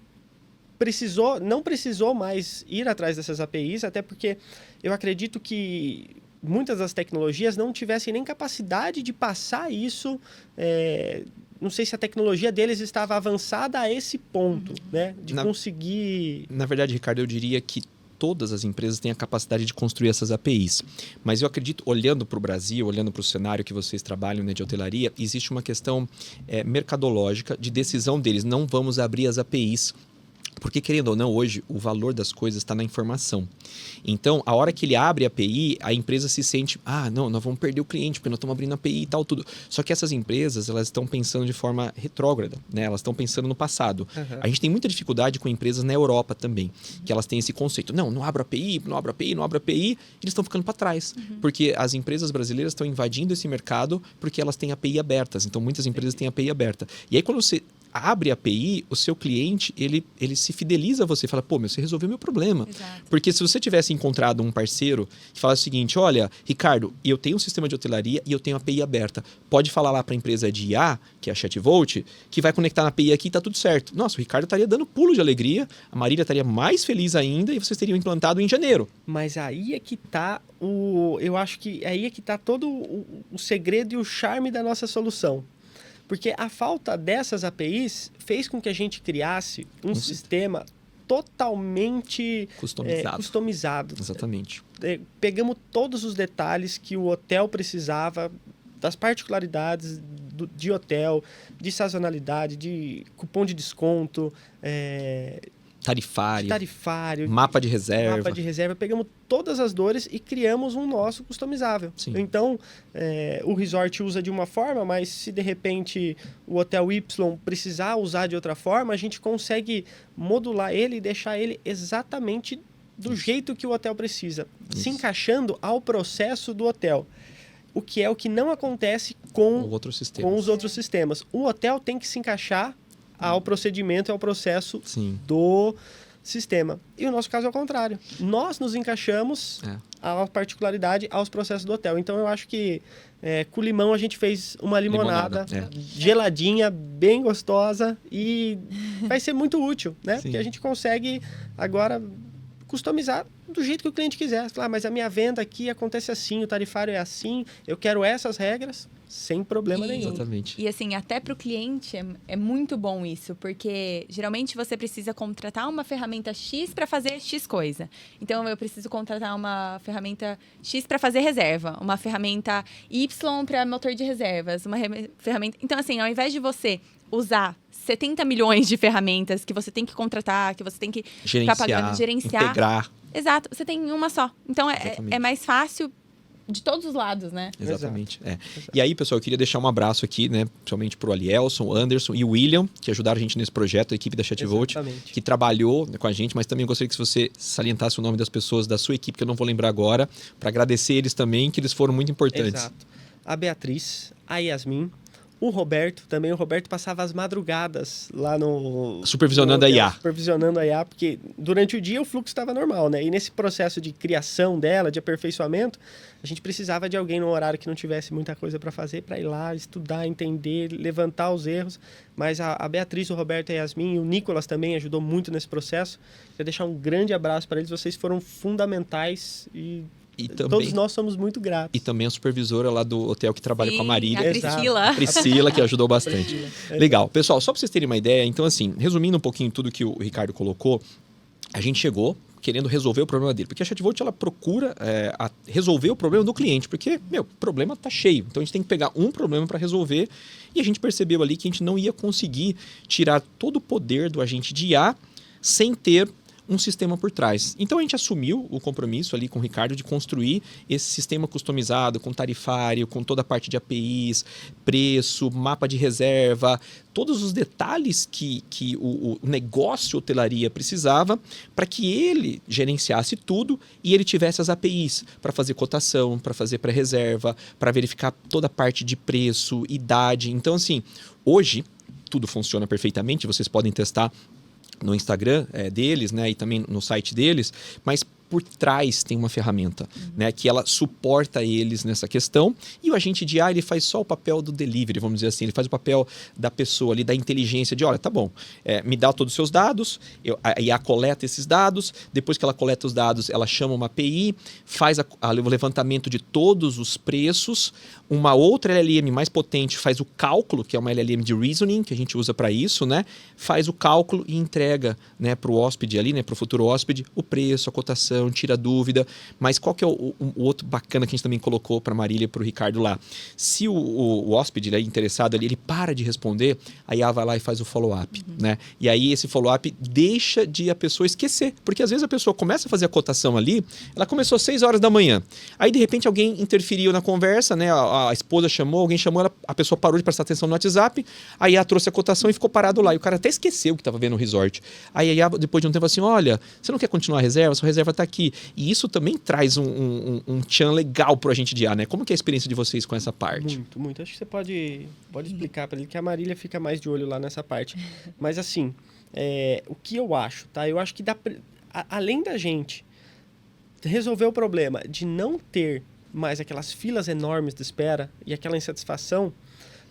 não precisou mais ir atrás dessas APIs, até porque eu acredito que muitas das tecnologias não tivessem nem capacidade de passar isso. Não sei se a tecnologia deles estava avançada a esse ponto, né? De conseguir... Na verdade, Ricardo, eu diria que todas as empresas têm a capacidade de construir essas APIs. Mas eu acredito, olhando para o Brasil, olhando para o cenário que vocês trabalham, né, de hotelaria, existe uma questão mercadológica de decisão deles. Não vamos abrir as APIs. Porque, querendo ou não, hoje o valor das coisas está na informação. Então, a hora que ele abre a API, a empresa se sente, não, nós vamos perder o cliente, porque nós estamos abrindo a API e tal, tudo. Só que essas empresas, elas estão pensando de forma retrógrada, né? Elas estão pensando no passado. Uhum. A gente tem muita dificuldade com empresas na Europa também, que elas têm esse conceito. Não abro API, não abro API, não abro API, eles estão ficando para trás. Uhum. Porque as empresas brasileiras estão invadindo esse mercado porque elas têm API abertas. Então, muitas empresas têm API aberta. E aí, quando você abre a API, o seu cliente, ele se fideliza a você, fala, você resolveu meu problema. Exato. Porque se você tivesse encontrado um parceiro que fala o seguinte, olha, Ricardo, eu tenho um sistema de hotelaria e eu tenho a API aberta. Pode falar lá para a empresa de IA, que é a Chatvolt, que vai conectar na API aqui e tá tudo certo. Nossa, o Ricardo estaria dando pulo de alegria, a Marília estaria mais feliz ainda e vocês teriam implantado em janeiro. Mas aí é que tá eu acho que aí é que tá todo o segredo e o charme da nossa solução. Porque a falta dessas APIs fez com que a gente criasse um sistema totalmente customizado. Exatamente. Pegamos todos os detalhes que o hotel precisava, das particularidades de hotel, de sazonalidade, de cupom de desconto, tarifário, mapa de reserva. Pegamos todas as dores e criamos um nosso customizável. Sim. Então, o resort usa de uma forma, mas se de repente o hotel Y precisar usar de outra forma, a gente consegue modular ele e deixar ele exatamente do jeito que o hotel precisa, se encaixando ao processo do hotel. O que não acontece com os outros sistemas. O hotel tem que se encaixar ao procedimento e ao processo do sistema. E o nosso caso é o contrário. Nós nos encaixamos à particularidade, aos processos do hotel. Então, eu acho que com limão a gente fez uma limonada geladinha, bem gostosa e vai ser muito útil, né? Porque a gente consegue agora customizar do jeito que o cliente quiser. Falar, mas a minha venda aqui acontece assim, o tarifário é assim, eu quero essas regras, sem problema nenhum. Exatamente. E assim, até para o cliente é muito bom isso, porque geralmente você precisa contratar uma ferramenta X para fazer X coisa. Então, eu preciso contratar uma ferramenta X para fazer reserva, uma ferramenta Y para motor de reservas, uma ferramenta... Então, assim, ao invés de você usar 70 milhões de ferramentas que você tem que contratar, que você tem que ficar pagando, gerenciar... integrar. Exato, você tem uma só. Então, é mais fácil de todos os lados, né? Exatamente. E aí, pessoal, eu queria deixar um abraço aqui, né? Principalmente pro Alielson, o Anderson e o William, que ajudaram a gente nesse projeto, a equipe da Chatvolt, que trabalhou com a gente, mas também gostaria que você salientasse o nome das pessoas da sua equipe, que eu não vou lembrar agora, para agradecer eles também, que eles foram muito importantes. Exato. A Beatriz, a Yasmin, o Roberto, também o Roberto passava as madrugadas lá supervisionando a IA. Supervisionando a IA, porque durante o dia o fluxo estava normal, né? E nesse processo de criação dela, de aperfeiçoamento, a gente precisava de alguém no horário que não tivesse muita coisa para fazer, para ir lá, estudar, entender, levantar os erros. Mas a Beatriz, o Roberto e a Yasmin, e o Nicolas também ajudou muito nesse processo. Quero deixar um grande abraço para eles, vocês foram fundamentais e também, todos nós somos muito gratos. E também a supervisora lá do hotel que trabalha com a Marília. A Priscila. A Priscila, que ajudou bastante. Legal. Pessoal, só para vocês terem uma ideia, então assim, resumindo um pouquinho tudo que o Ricardo colocou, a gente chegou querendo resolver o problema dele. Porque a Chatvolt, ela procura resolver o problema do cliente. Porque, o problema tá cheio. Então, a gente tem que pegar um problema para resolver. E a gente percebeu ali que a gente não ia conseguir tirar todo o poder do agente de IA sem ter um sistema por trás. Então, a gente assumiu o compromisso ali com o Ricardo de construir esse sistema customizado, com tarifário, com toda a parte de APIs, preço, mapa de reserva, todos os detalhes que o negócio hotelaria precisava para que ele gerenciasse tudo e ele tivesse as APIs para fazer cotação, para fazer pré-reserva, para verificar toda a parte de preço, idade. Então, assim, hoje tudo funciona perfeitamente, vocês podem testar no Instagram deles, né, e também no site deles, mas por trás tem uma ferramenta, né, que ela suporta eles nessa questão, e o agente de IA, ele faz só o papel do delivery, vamos dizer assim, ele faz o papel da pessoa ali, da inteligência de, olha, tá bom, me dá todos os seus dados, a IA coleta esses dados, depois que ela coleta os dados, ela chama uma API, faz o levantamento de todos os preços, uma outra LLM mais potente faz o cálculo, que é uma LLM de reasoning, que a gente usa para isso, né, faz o cálculo e entrega, né, para o hóspede ali, né, para o futuro hóspede, o preço, a cotação, tira a dúvida. Mas qual que é o outro bacana que a gente também colocou para a Marília e para o Ricardo lá? Se o hóspede, né, interessado ali, ele para de responder, a IA vai lá e faz o follow-up, né? E aí esse follow-up deixa de a pessoa esquecer, porque às vezes a pessoa começa a fazer a cotação ali, ela começou às 6 horas da manhã, aí de repente alguém interferiu na conversa, né? A esposa chamou, alguém chamou ela, a pessoa parou de prestar atenção no WhatsApp, a IA trouxe a cotação e ficou parado lá, e o cara até esqueceu que estava vendo no resort. Aí a IA, depois de um tempo, assim, olha, você não quer continuar a reserva? Sua reserva está aqui. E isso também traz um tchan legal pro agente de IA, né? Como que é a experiência de vocês com essa parte? Muito, muito. Acho que você pode explicar para ele que a Marília fica mais de olho lá nessa parte. Mas assim, o que eu acho, tá? Eu acho que além da gente resolver o problema de não ter mais aquelas filas enormes de espera e aquela insatisfação,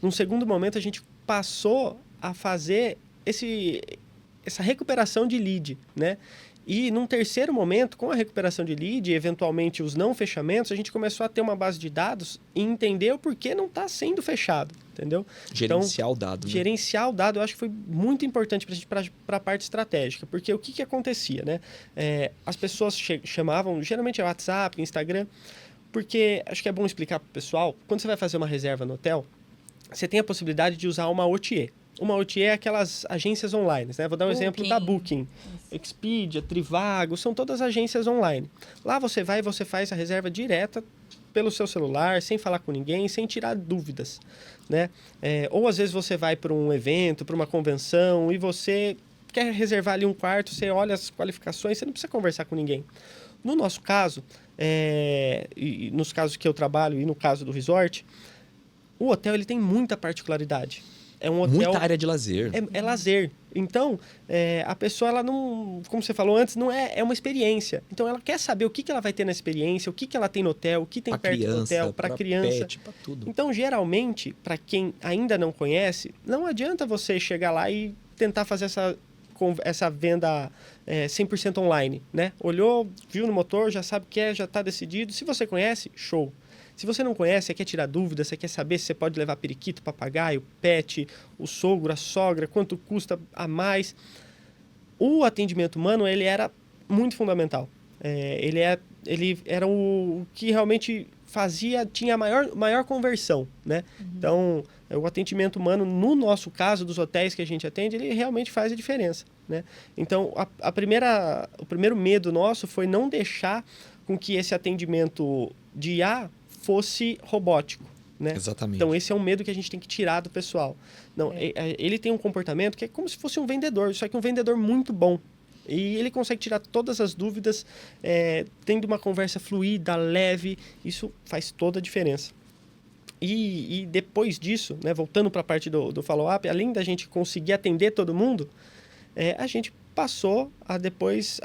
num segundo momento a gente passou a fazer essa recuperação de lead, né? E num terceiro momento, com a recuperação de lead e eventualmente os não fechamentos, a gente começou a ter uma base de dados e entender o porquê não está sendo fechado, entendeu? Gerenciar o dado. Né? Gerenciar o dado eu acho que foi muito importante para a gente, para a parte estratégica, porque o que acontecia, né? As pessoas chamavam, geralmente é WhatsApp, Instagram, porque acho que é bom explicar para o pessoal, quando você vai fazer uma reserva no hotel, você tem a possibilidade de usar uma OTA. Uma OTA é aquelas agências online, né? Vou dar um exemplo da Booking, Expedia, Trivago, são todas agências online. Lá você vai e você faz a reserva direta pelo seu celular, sem falar com ninguém, sem tirar dúvidas, né? Ou às vezes você vai para um evento, para uma convenção e você quer reservar ali um quarto, você olha as qualificações, você não precisa conversar com ninguém. No nosso caso, e nos casos que eu trabalho e no caso do resort, o hotel ele tem muita particularidade. É um hotel, muita área de lazer. É lazer. Então, a pessoa, ela não... Como você falou antes, não é uma experiência. Então, ela quer saber o que ela vai ter na experiência, o que ela tem no hotel, o que tem perto do hotel, para criança. Pet, pra tudo. Então, geralmente, para quem ainda não conhece, não adianta você chegar lá e tentar fazer essa venda 100% online, né? Olhou, viu no motor, já sabe o que é, já está decidido. Se você conhece, show. Se você não conhece, você quer tirar dúvidas, você quer saber se você pode levar periquito, papagaio, pet, o sogro, a sogra, quanto custa a mais. O atendimento humano, ele era muito fundamental. Ele era o que realmente tinha a maior conversão, né? Então, o atendimento humano, no nosso caso, dos hotéis que a gente atende, ele realmente faz a diferença, né? Então, o primeiro medo nosso foi não deixar com que esse atendimento de IA fosse robótico, né? Exatamente. Então, esse é um medo que a gente tem que tirar do pessoal. Não, ele tem um comportamento que é como se fosse um vendedor, só que um vendedor muito bom. E ele consegue tirar todas as dúvidas, tendo uma conversa fluida, leve. Isso faz toda a diferença. E depois disso, né, voltando para a parte do follow-up, além da gente conseguir atender todo mundo, a gente passou a depois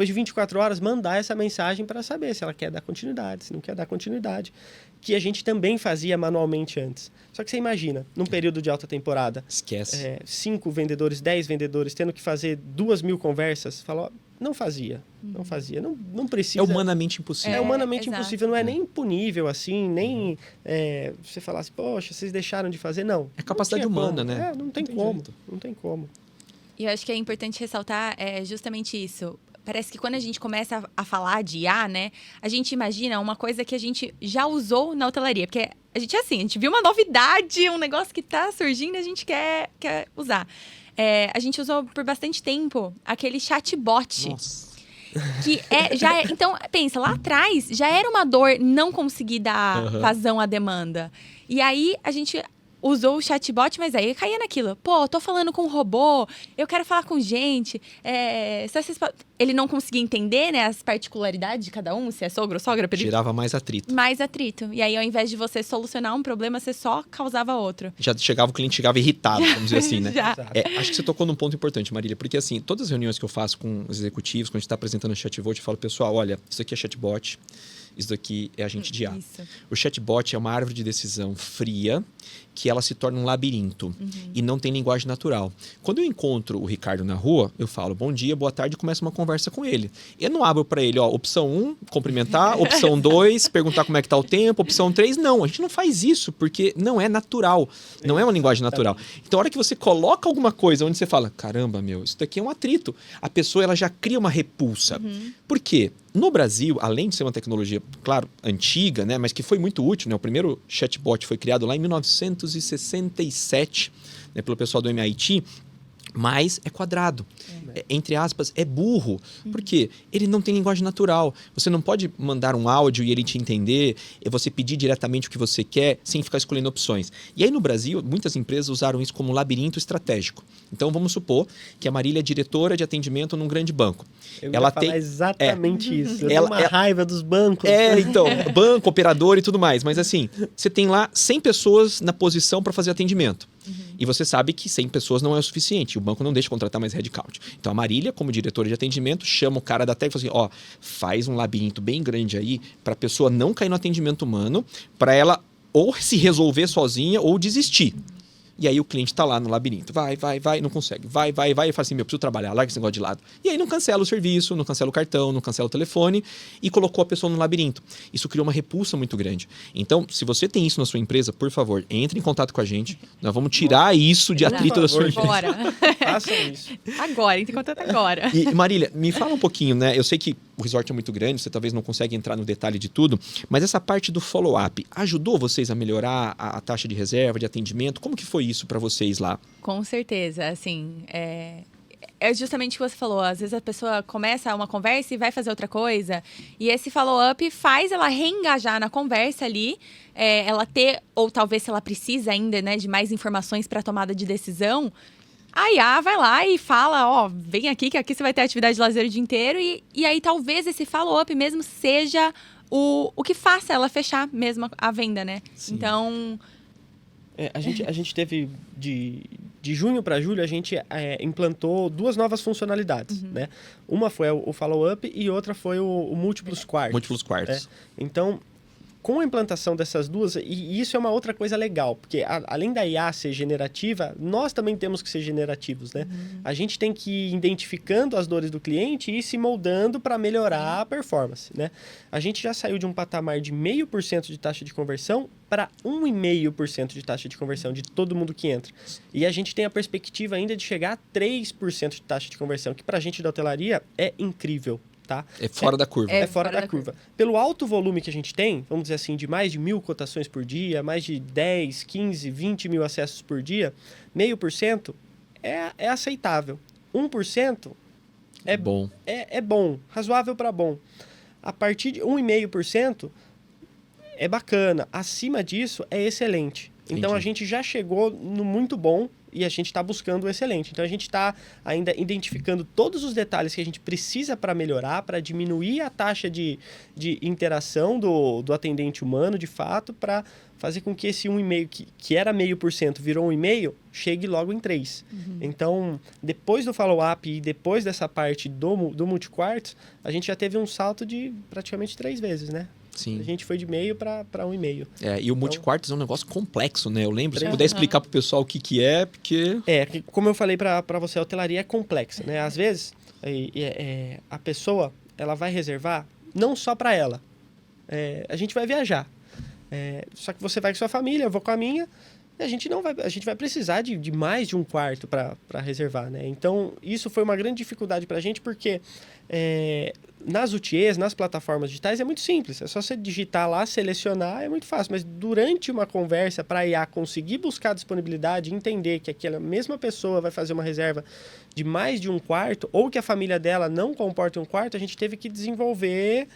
de 24 horas, mandar essa mensagem para saber se ela quer dar continuidade, se não quer dar continuidade, que a gente também fazia manualmente antes. Só que você imagina, num período de alta temporada, esquece. 5 vendedores, 10 vendedores, tendo que fazer 2.000 conversas, falou, não fazia, não precisa. É humanamente impossível. É humanamente exato. impossível, não é nem punível, assim, nem você falar assim, poxa, vocês deixaram de fazer, não. É capacidade Não tinha humana, como. né? Não tem como. E eu acho que é importante ressaltar justamente isso. Parece que quando a gente começa a falar de IA, né? A gente imagina uma coisa que a gente já usou na hotelaria. Porque a gente é assim, a gente viu uma novidade, um negócio que tá surgindo e a gente quer usar. A gente usou por bastante tempo aquele chatbot. Nossa. Que então, pensa, lá atrás já era uma dor não conseguir dar vazão à demanda. E aí, usou o chatbot, mas aí caía naquilo. Pô, tô falando com um robô, eu quero falar com gente. Ele não conseguia entender, né, as particularidades de cada um, se é sogro ou sogra. Gerava mais atrito. Mais atrito. E aí, ao invés de você solucionar um problema, você só causava outro. O cliente chegava irritado, vamos dizer assim, né? Já. Acho que você tocou num ponto importante, Marília, porque assim, todas as reuniões que eu faço com os executivos, quando a gente está apresentando o chatbot, eu falo, pessoal, olha, isso aqui é chatbot, isso daqui é agente de IA. Isso. O chatbot é uma árvore de decisão fria que ela se torna um labirinto e não tem linguagem natural. Quando eu encontro o Ricardo na rua, eu falo bom dia, boa tarde e começo uma conversa com ele. Eu não abro para ele, opção 1, cumprimentar, opção 2, perguntar como é que tá o tempo, opção 3, não. A gente não faz isso porque não é natural, não é uma linguagem natural. Então, a hora que você coloca alguma coisa onde você fala, caramba, isso daqui é um atrito, a pessoa ela já cria uma repulsa. Por quê? No Brasil, além de ser uma tecnologia, claro, antiga, né, mas que foi muito útil, né, o primeiro chatbot foi criado lá em 1967, né, pelo pessoal do MIT, mas é quadrado. Entre aspas, é burro. Por quê? Ele não tem linguagem natural. Você não pode mandar um áudio e ele te entender, e você pedir diretamente o que você quer, sem ficar escolhendo opções. E aí no Brasil, muitas empresas usaram isso como um labirinto estratégico. Então vamos supor que a Marília é diretora de atendimento num grande banco. Ela tem exatamente isso. Ela uma raiva dos bancos. Então, banco, operador e tudo mais. Mas assim, você tem lá 100 pessoas na posição para fazer atendimento. E você sabe que 100 pessoas não é o suficiente. O banco não deixa contratar mais headcount. Então a Marília, como diretora de atendimento, chama o cara da técnica e fala assim, faz um labirinto bem grande aí para a pessoa não cair no atendimento humano, para ela ou se resolver sozinha ou desistir. E aí o cliente está lá no labirinto. Vai, não consegue. Vai. E fala assim, preciso trabalhar, larga esse negócio de lado. E aí não cancela o serviço, não cancela o cartão, não cancela o telefone e colocou a pessoa no labirinto. Isso criou uma repulsa muito grande. Então, se você tem isso na sua empresa, por favor, entre em contato com a gente. Nós vamos tirar isso de atrito da sua empresa. Bora. Façam isso. Agora, entre em contato agora. E Marília, me fala um pouquinho, né? Eu sei que o resort é muito grande, você talvez não consegue entrar no detalhe de tudo, mas essa parte do follow-up ajudou vocês a melhorar a taxa de reserva, de atendimento? Como que foi isso para vocês lá? Com certeza, assim, é justamente o que você falou, às vezes a pessoa começa uma conversa e vai fazer outra coisa, e esse follow-up faz ela reengajar na conversa ali, ela ter, ou talvez se ela precisa ainda, né, de mais informações para tomada de decisão, a IA vai lá e fala, vem aqui que aqui você vai ter atividade de lazer o dia inteiro, e aí talvez esse follow-up mesmo seja o que faça ela fechar mesmo a venda, né? Sim. Então... A gente teve, de junho para julho, a gente implantou 2 novas funcionalidades, né? Uma foi o follow-up e outra foi o múltiplos quartos. Múltiplos quartos. Então, com a implantação dessas duas, e isso é uma outra coisa legal, porque além da IA ser generativa, nós também temos que ser generativos, né? A gente tem que ir identificando as dores do cliente e se moldando para melhorar a performance, né? A gente já saiu de um patamar de 0,5% de taxa de conversão para 1,5% de taxa de conversão de todo mundo que entra. E a gente tem a perspectiva ainda de chegar a 3% de taxa de conversão, que para a gente da hotelaria é incrível. Tá? É fora da curva. É fora da curva. Pelo alto volume que a gente tem, vamos dizer assim, de mais de 1.000 cotações por dia, mais de 10, 15, 20 mil acessos por dia, 0,5% é aceitável. 1% é bom. É bom, razoável para bom. A partir de 1,5% é bacana. Acima disso é excelente. Então Entendi. A gente já chegou no muito bom e a gente está buscando o excelente. Então a gente está ainda identificando todos os detalhes que a gente precisa para melhorar, para diminuir a taxa de interação do atendente humano, de fato, para fazer com que esse 1,5%, que era 0,5%, virou 1,5%, chegue logo em 3%. Então, depois do follow-up e depois dessa parte do multiquartos, a gente já teve um salto de praticamente 3 vezes, né? Sim. A gente foi de 0,5 para 1,5. E o multiquartos é um negócio complexo, né? Eu lembro, se puder explicar pro pessoal o que é, porque... Como eu falei para você, a hotelaria é complexa, né? Às vezes, a pessoa, ela vai reservar não só para ela. A gente vai viajar. Só que você vai com sua família, eu vou com a minha, e a gente vai precisar de mais de um quarto para reservar, né? Então, isso foi uma grande dificuldade para a gente, porque nas UTIEs, nas plataformas digitais, é muito simples. É só você digitar lá, selecionar, é muito fácil. Mas durante uma conversa, para a IA conseguir buscar a disponibilidade, entender que aquela mesma pessoa vai fazer uma reserva de mais de um quarto, ou que a família dela não comporta um quarto, a gente teve que desenvolver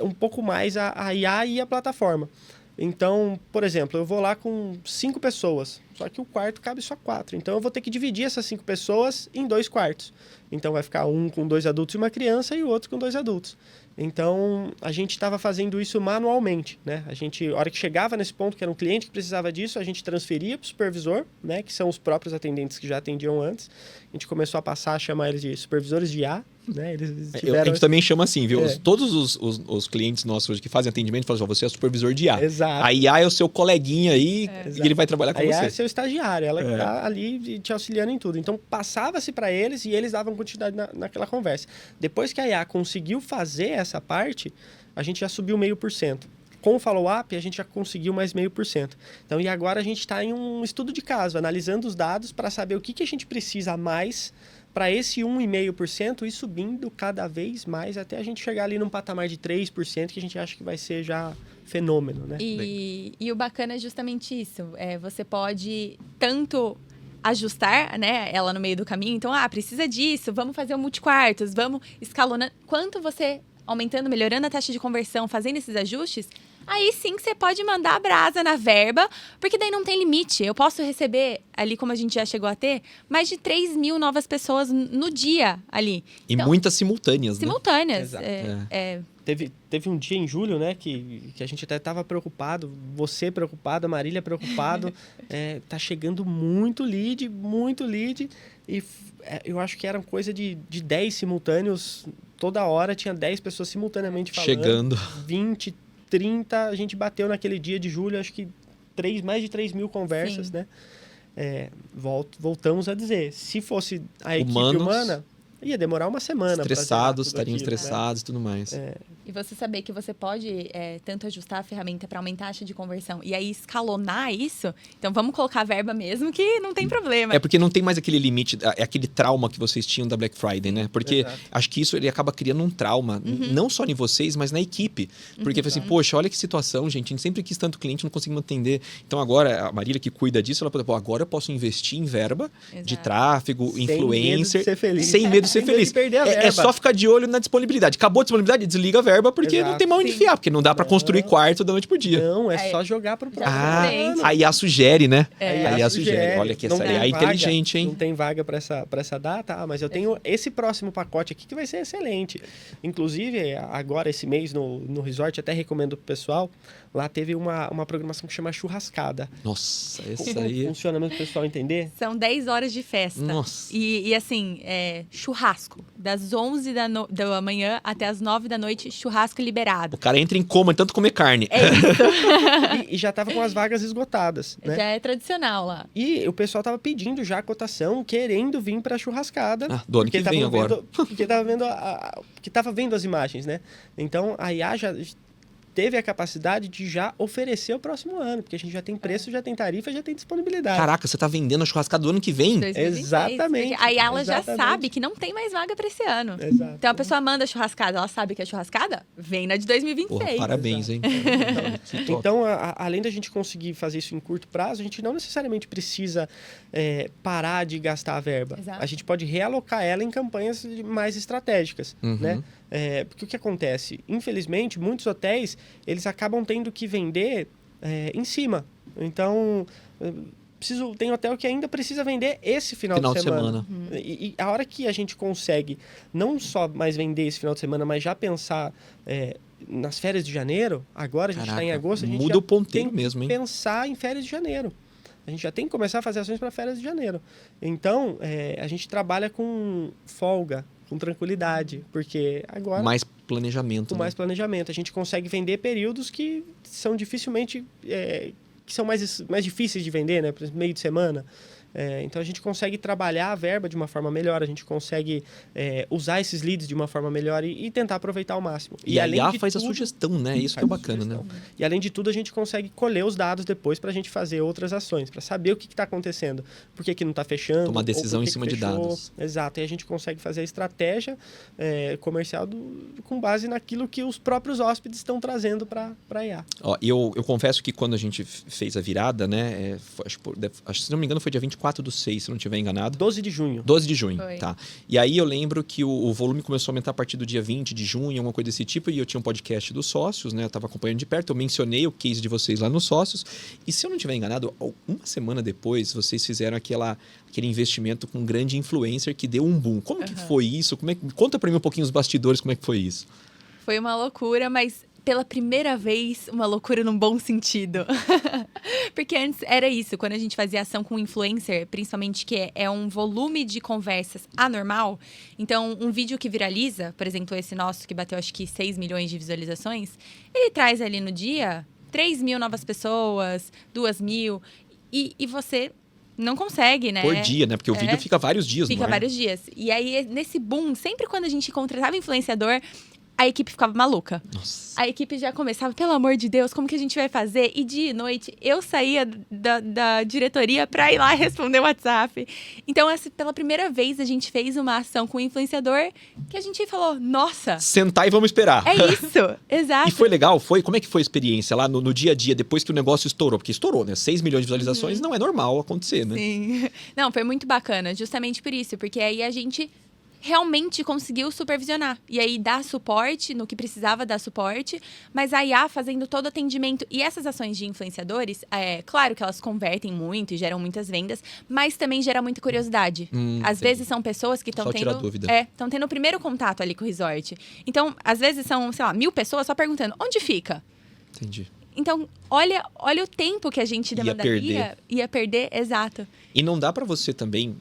um pouco mais a IA e a plataforma. Então, por exemplo, eu vou lá com 5 pessoas, só que o quarto cabe só 4. Então, eu vou ter que dividir essas 5 pessoas em 2 quartos. Então, vai ficar um com 2 adultos e uma criança e o outro com 2 adultos. Então, a gente estava fazendo isso manualmente, né? A gente, a hora que chegava nesse ponto, que era um cliente que precisava disso, a gente transferia para o supervisor, né? Que são os próprios atendentes que já atendiam antes. A gente começou a passar a chamar eles de supervisores de IA, né? Eles A tiveram... gente também chama assim, viu? É. Todos os clientes nossos hoje que fazem atendimento falam assim, você é supervisor de IA. Exato. A IA é o seu coleguinha aí e ele vai trabalhar com A IA você. é seu estagiário, ela que está ali te auxiliando em tudo. Então, passava-se para eles e eles davam continuidade naquela conversa. Depois que a IA conseguiu fazer essa parte, a gente já subiu 0,5%. Com o follow-up, a gente já conseguiu mais 0,5%. Então, e agora a gente está em um estudo de caso, analisando os dados para saber o que a gente precisa mais para esse 1,5% ir subindo cada vez mais até a gente chegar ali num patamar de 3%, que a gente acha que vai ser já fenômeno, né? E o bacana é justamente isso. Você pode tanto ajustar, né, ela no meio do caminho. Então, precisa disso, vamos fazer um multiquartos, vamos escalonando. Quanto você aumentando, melhorando a taxa de conversão, fazendo esses ajustes, aí sim que você pode mandar a brasa na verba, porque daí não tem limite. Eu posso receber, ali como a gente já chegou a ter, mais de 3 mil novas pessoas no dia ali. E Então, muitas simultâneas, né? simultâneas. Exato. Teve um dia em julho, né, que a gente até estava preocupado, você preocupado, a Marília preocupado, tá chegando muito lead, e eu acho que era coisa de 10 simultâneos, toda hora tinha 10 pessoas simultaneamente falando. Chegando. 20, 30, a gente bateu naquele dia de julho, acho que mais de 3 mil conversas, Sim. né? Voltamos a dizer, se fosse a equipe Humanos, humana, ia demorar uma semana. pra zerar Estressados, tudo estariam aquilo, né? estressados e tudo mais. E você saber que você pode tanto ajustar a ferramenta para aumentar a taxa de conversão e aí escalonar isso. Então, vamos colocar verba mesmo que não tem problema. É porque não tem mais aquele limite, aquele trauma que vocês tinham da Black Friday, né? Porque Exato. acho que isso ele acaba criando um trauma, não só em vocês, mas na equipe. Porque assim, poxa, olha que situação, gente. A gente sempre quis tanto cliente, não conseguimos atender. Então agora, a Marília que cuida disso, ela pode, agora eu posso investir em verba de Exato. tráfego, Sem medo de influencer. ser feliz. Sem medo de ser Sem medo de feliz. perder a É verba. só ficar de olho na disponibilidade. Acabou a disponibilidade, desliga a verba, porque Exato. não tem mais onde Sim. enfiar, porque não dá pra construir quarto da noite pro dia. Não, é Aí- só jogar pro próximo Ah, ano. A IA sugere, né? A A IA sugere. Olha que Não essa tem IA é vaga, inteligente, hein? Não tem vaga para essa data, mas eu tenho esse próximo pacote aqui que vai ser excelente. Inclusive, agora esse mês no resort, até recomendo pro pessoal, lá teve uma programação que chama Churrascada. Nossa, essa Como aí. funciona mesmo pro pessoal entender? São 10 horas de festa. Nossa. E assim, churrasco. Das 11 da manhã até as 9 da noite, churrasco liberado. O cara entra em coma de tanto comer carne. É isso. E já tava com as vagas esgotadas, né? Já é tradicional lá. E o pessoal tava pedindo já a cotação, querendo vir para churrascada. Do ano que porque vem tava agora. Porque tava vendo as imagens, né? Então a IA já teve a capacidade de já oferecer o próximo ano, porque a gente já tem preço, já tem tarifa, já tem disponibilidade. Caraca, você tá vendendo a churrascada do ano que vem? 2026, Exatamente, porque aí ela já exatamente. sabe que não tem mais vaga para esse ano. Exato. Então a pessoa manda a churrascada, ela sabe que é churrascada, vem na de 2026. Porra, parabéns, hein? Que top. Então, além da gente conseguir fazer isso em curto prazo, a gente não necessariamente precisa parar de gastar a verba. Exato. A gente pode realocar ela em campanhas mais estratégicas, Uhum. né? Porque o que acontece? Infelizmente, muitos hotéis, eles acabam tendo que vender em cima. Então, tem hotel que ainda precisa vender esse final de semana. E a hora que a gente consegue não só mais vender esse final de semana, mas já pensar nas férias de janeiro, agora a gente está em Caraca, agosto, a gente muda já o ponteiro tem mesmo, hein? que pensar em férias de janeiro. A gente já tem que começar a fazer ações para férias de janeiro. Então, a gente trabalha com folga, com tranquilidade, porque agora, Mais planejamento. com né? mais planejamento, a gente consegue vender períodos que são dificilmente... que são mais difíceis de vender, né? Por exemplo, meio de semana. Então, a gente consegue trabalhar a verba de uma forma melhor, a gente consegue usar esses leads de uma forma melhor e tentar aproveitar ao máximo. E a além IA de faz a tudo, sugestão, né? Isso que é faz a bacana, né? sugestão. E além de tudo, a gente consegue colher os dados depois para a gente fazer outras ações, para saber o que está acontecendo, por que não está fechando. Tomar ou decisão por em que cima que de fechou. dados. Exato, e a gente consegue fazer a estratégia comercial com base naquilo que os próprios hóspedes estão trazendo para a IA. Ó, eu confesso que quando a gente fez a virada, né? Acho que, se não me engano, foi dia 24 24/6, se não estiver enganado. 12 de junho. 12 de junho, Foi. tá. E aí eu lembro que o volume começou a aumentar a partir do dia 20 de junho, alguma coisa desse tipo, e eu tinha um podcast dos sócios, né? Eu tava acompanhando de perto, eu mencionei o case de vocês lá nos sócios, e se eu não estiver enganado, uma semana depois, vocês fizeram aquele investimento com um grande influencer que deu um boom. Como que foi isso? Conta pra mim um pouquinho os bastidores, como é que foi isso? Foi uma loucura, mas pela primeira vez, uma loucura num bom sentido. Porque antes era isso, quando a gente fazia ação com influencer, principalmente que é um volume de conversas anormal. Então, um vídeo que viraliza, por exemplo, esse nosso que bateu acho que 6 milhões de visualizações, ele traz ali no dia 3 mil novas pessoas, 2 mil, e você não consegue, né? Por dia, né? Porque o vídeo fica vários dias no Fica ar. vários dias. E aí, nesse boom, sempre quando a gente contratava influenciador, a equipe ficava maluca. Nossa. A equipe já começava, pelo amor de Deus, como que a gente vai fazer? E dia e noite, eu saía da diretoria pra ir lá responder o WhatsApp. Então, pela primeira vez, a gente fez uma ação com o influenciador que a gente falou, nossa, Sentar e vamos esperar. é isso, exato. E foi legal? Como é que foi a experiência lá no dia a dia, depois que o negócio estourou? Porque estourou, né? 6 milhões de visualizações não é normal acontecer, né? Sim. Não, foi muito bacana, justamente por isso, porque aí a gente realmente conseguiu supervisionar. E aí dar suporte no que precisava dar suporte, mas a IA fazendo todo o atendimento. E essas ações de influenciadores, claro que elas convertem muito e geram muitas vendas, mas também gera muita curiosidade. Às entendi. vezes são pessoas que estão Só tirar tendo. dúvida. Estão tendo o primeiro contato ali com o resort. Então, às vezes são, sei lá, 1000 pessoas só perguntando onde fica. Entendi. Então, olha o tempo que a gente demandaria. Ia perder, exato. E não dá pra você também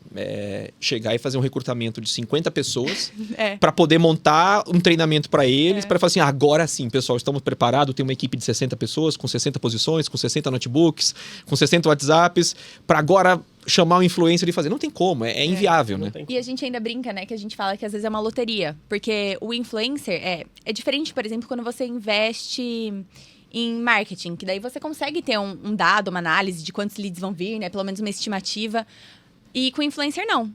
chegar e fazer um recrutamento de 50 pessoas É. pra poder montar um treinamento pra eles, pra falar assim, agora sim, pessoal, estamos preparados, tem uma equipe de 60 pessoas, com 60 posições, com 60 notebooks, com 60 WhatsApps, pra agora chamar o influencer e fazer. Não tem como, é inviável, Não né? tem E a gente ainda brinca, né, que a gente fala que às vezes é uma loteria. Porque o influencer é diferente, por exemplo, quando você investe em marketing, que daí você consegue ter um dado, uma análise de quantos leads vão vir, né? Pelo menos uma estimativa. E com influencer, não.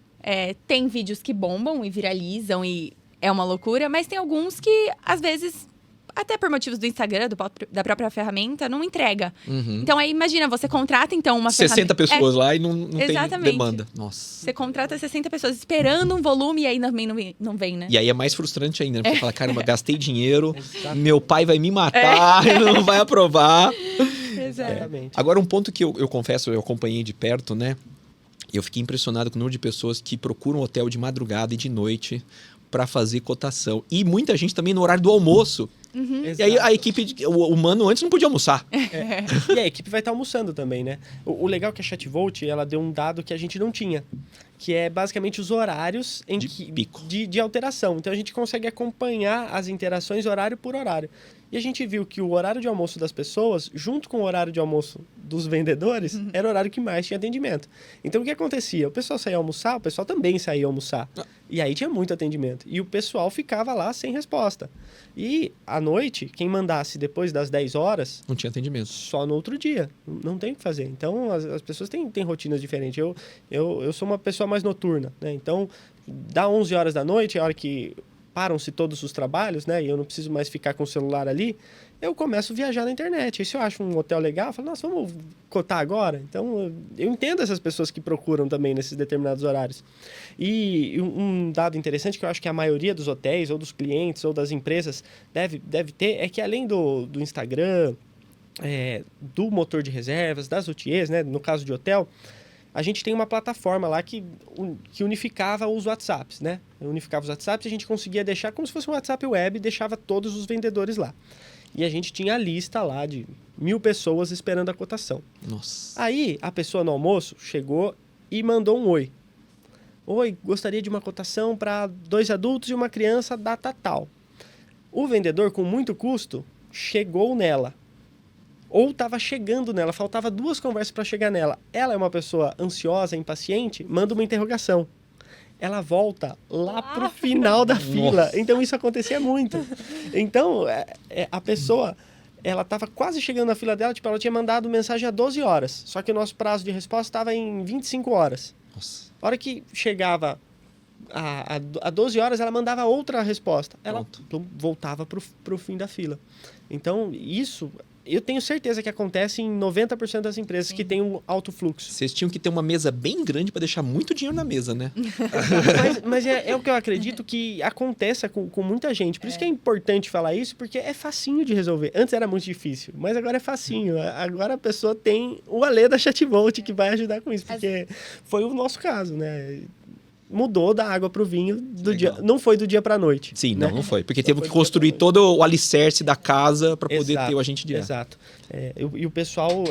Tem vídeos que bombam e viralizam e é uma loucura, mas tem alguns que, às vezes, até por motivos do Instagram, da própria ferramenta, não entrega. Então, aí, imagina, você contrata, então, uma 60 ferramenta... pessoas lá e não tem Exatamente. demanda. Nossa. Você contrata 60 pessoas esperando um volume e aí também não vem, né? E aí é mais frustrante ainda, né? Porque você fala, caramba, gastei dinheiro, Exato. meu pai vai me matar, ele não vai aprovar. Exatamente. Agora, um ponto que eu confesso, eu acompanhei de perto, né? Eu fiquei impressionado com o número de pessoas que procuram hotel de madrugada e de noite para fazer cotação. E muita gente também no horário do almoço. E aí a equipe, o humano antes não podia almoçar. E a equipe vai estar almoçando também, né? O legal é que a Chatvolt, ela deu um dado que a gente não tinha, que é basicamente os horários De pico. de alteração. Então a gente consegue acompanhar as interações horário por horário. E a gente viu que o horário de almoço das pessoas, junto com o horário de almoço dos vendedores, era o horário que mais tinha atendimento. Então o que acontecia? O pessoal saía almoçar, o pessoal também saía almoçar. E aí tinha muito atendimento. E o pessoal ficava lá sem resposta. E à noite, quem mandasse depois das 10 horas, Não tinha atendimento. só no outro dia. Não tem o que fazer. Então, as pessoas têm rotinas diferentes. Eu sou uma pessoa mais noturna, né? Então, dá 11 horas da noite, é a hora que param-se todos os trabalhos, né? E eu não preciso mais ficar com o celular ali. Eu começo a viajar na internet. E se eu acho um hotel legal, eu falo, nossa, vamos cotar agora? Então, eu entendo essas pessoas que procuram também nesses determinados horários. E um dado interessante que eu acho que a maioria dos hotéis, ou dos clientes, ou das empresas deve ter, é que além do Instagram, do motor de reservas, das OTAs, né? No caso de hotel, a gente tem uma plataforma lá que unificava os WhatsApps, né? Unificava os WhatsApps e a gente conseguia deixar como se fosse um WhatsApp web e deixava todos os vendedores lá. E a gente tinha a lista lá de 1000 pessoas esperando a cotação. Nossa. Aí, a pessoa no almoço chegou e mandou um oi. Oi, gostaria de uma cotação para 2 adultos e uma criança, data tal. O vendedor, com muito custo, chegou nela. Ou estava chegando nela, faltava 2 conversas para chegar nela. Ela é uma pessoa ansiosa, impaciente, manda uma interrogação. Ela volta lá pro final da fila. Então, isso acontecia muito. Então, a pessoa, ela estava quase chegando na fila dela, tipo, ela tinha mandado mensagem há 12 horas. Só que o nosso prazo de resposta estava em 25 horas. Nossa. A hora que chegava a 12 horas, ela mandava outra resposta. Ela voltava pro fim da fila. Então, isso eu tenho certeza que acontece em 90% das empresas que tem um alto fluxo. Vocês tinham que ter uma mesa bem grande para deixar muito dinheiro na mesa, né? Mas é o que eu acredito que aconteça com muita gente. Por isso que é importante falar isso, porque é facinho de resolver. Antes era muito difícil, mas agora é facinho. Agora a pessoa tem o Alê da Chatvolt que vai ajudar com isso, porque foi o nosso caso, né? Mudou da água para o vinho não foi do dia para a noite. Sim, né? não foi. Porque teve que construir todo o alicerce da casa para poder Exato, ter o agente de ar. Exato. E o pessoal...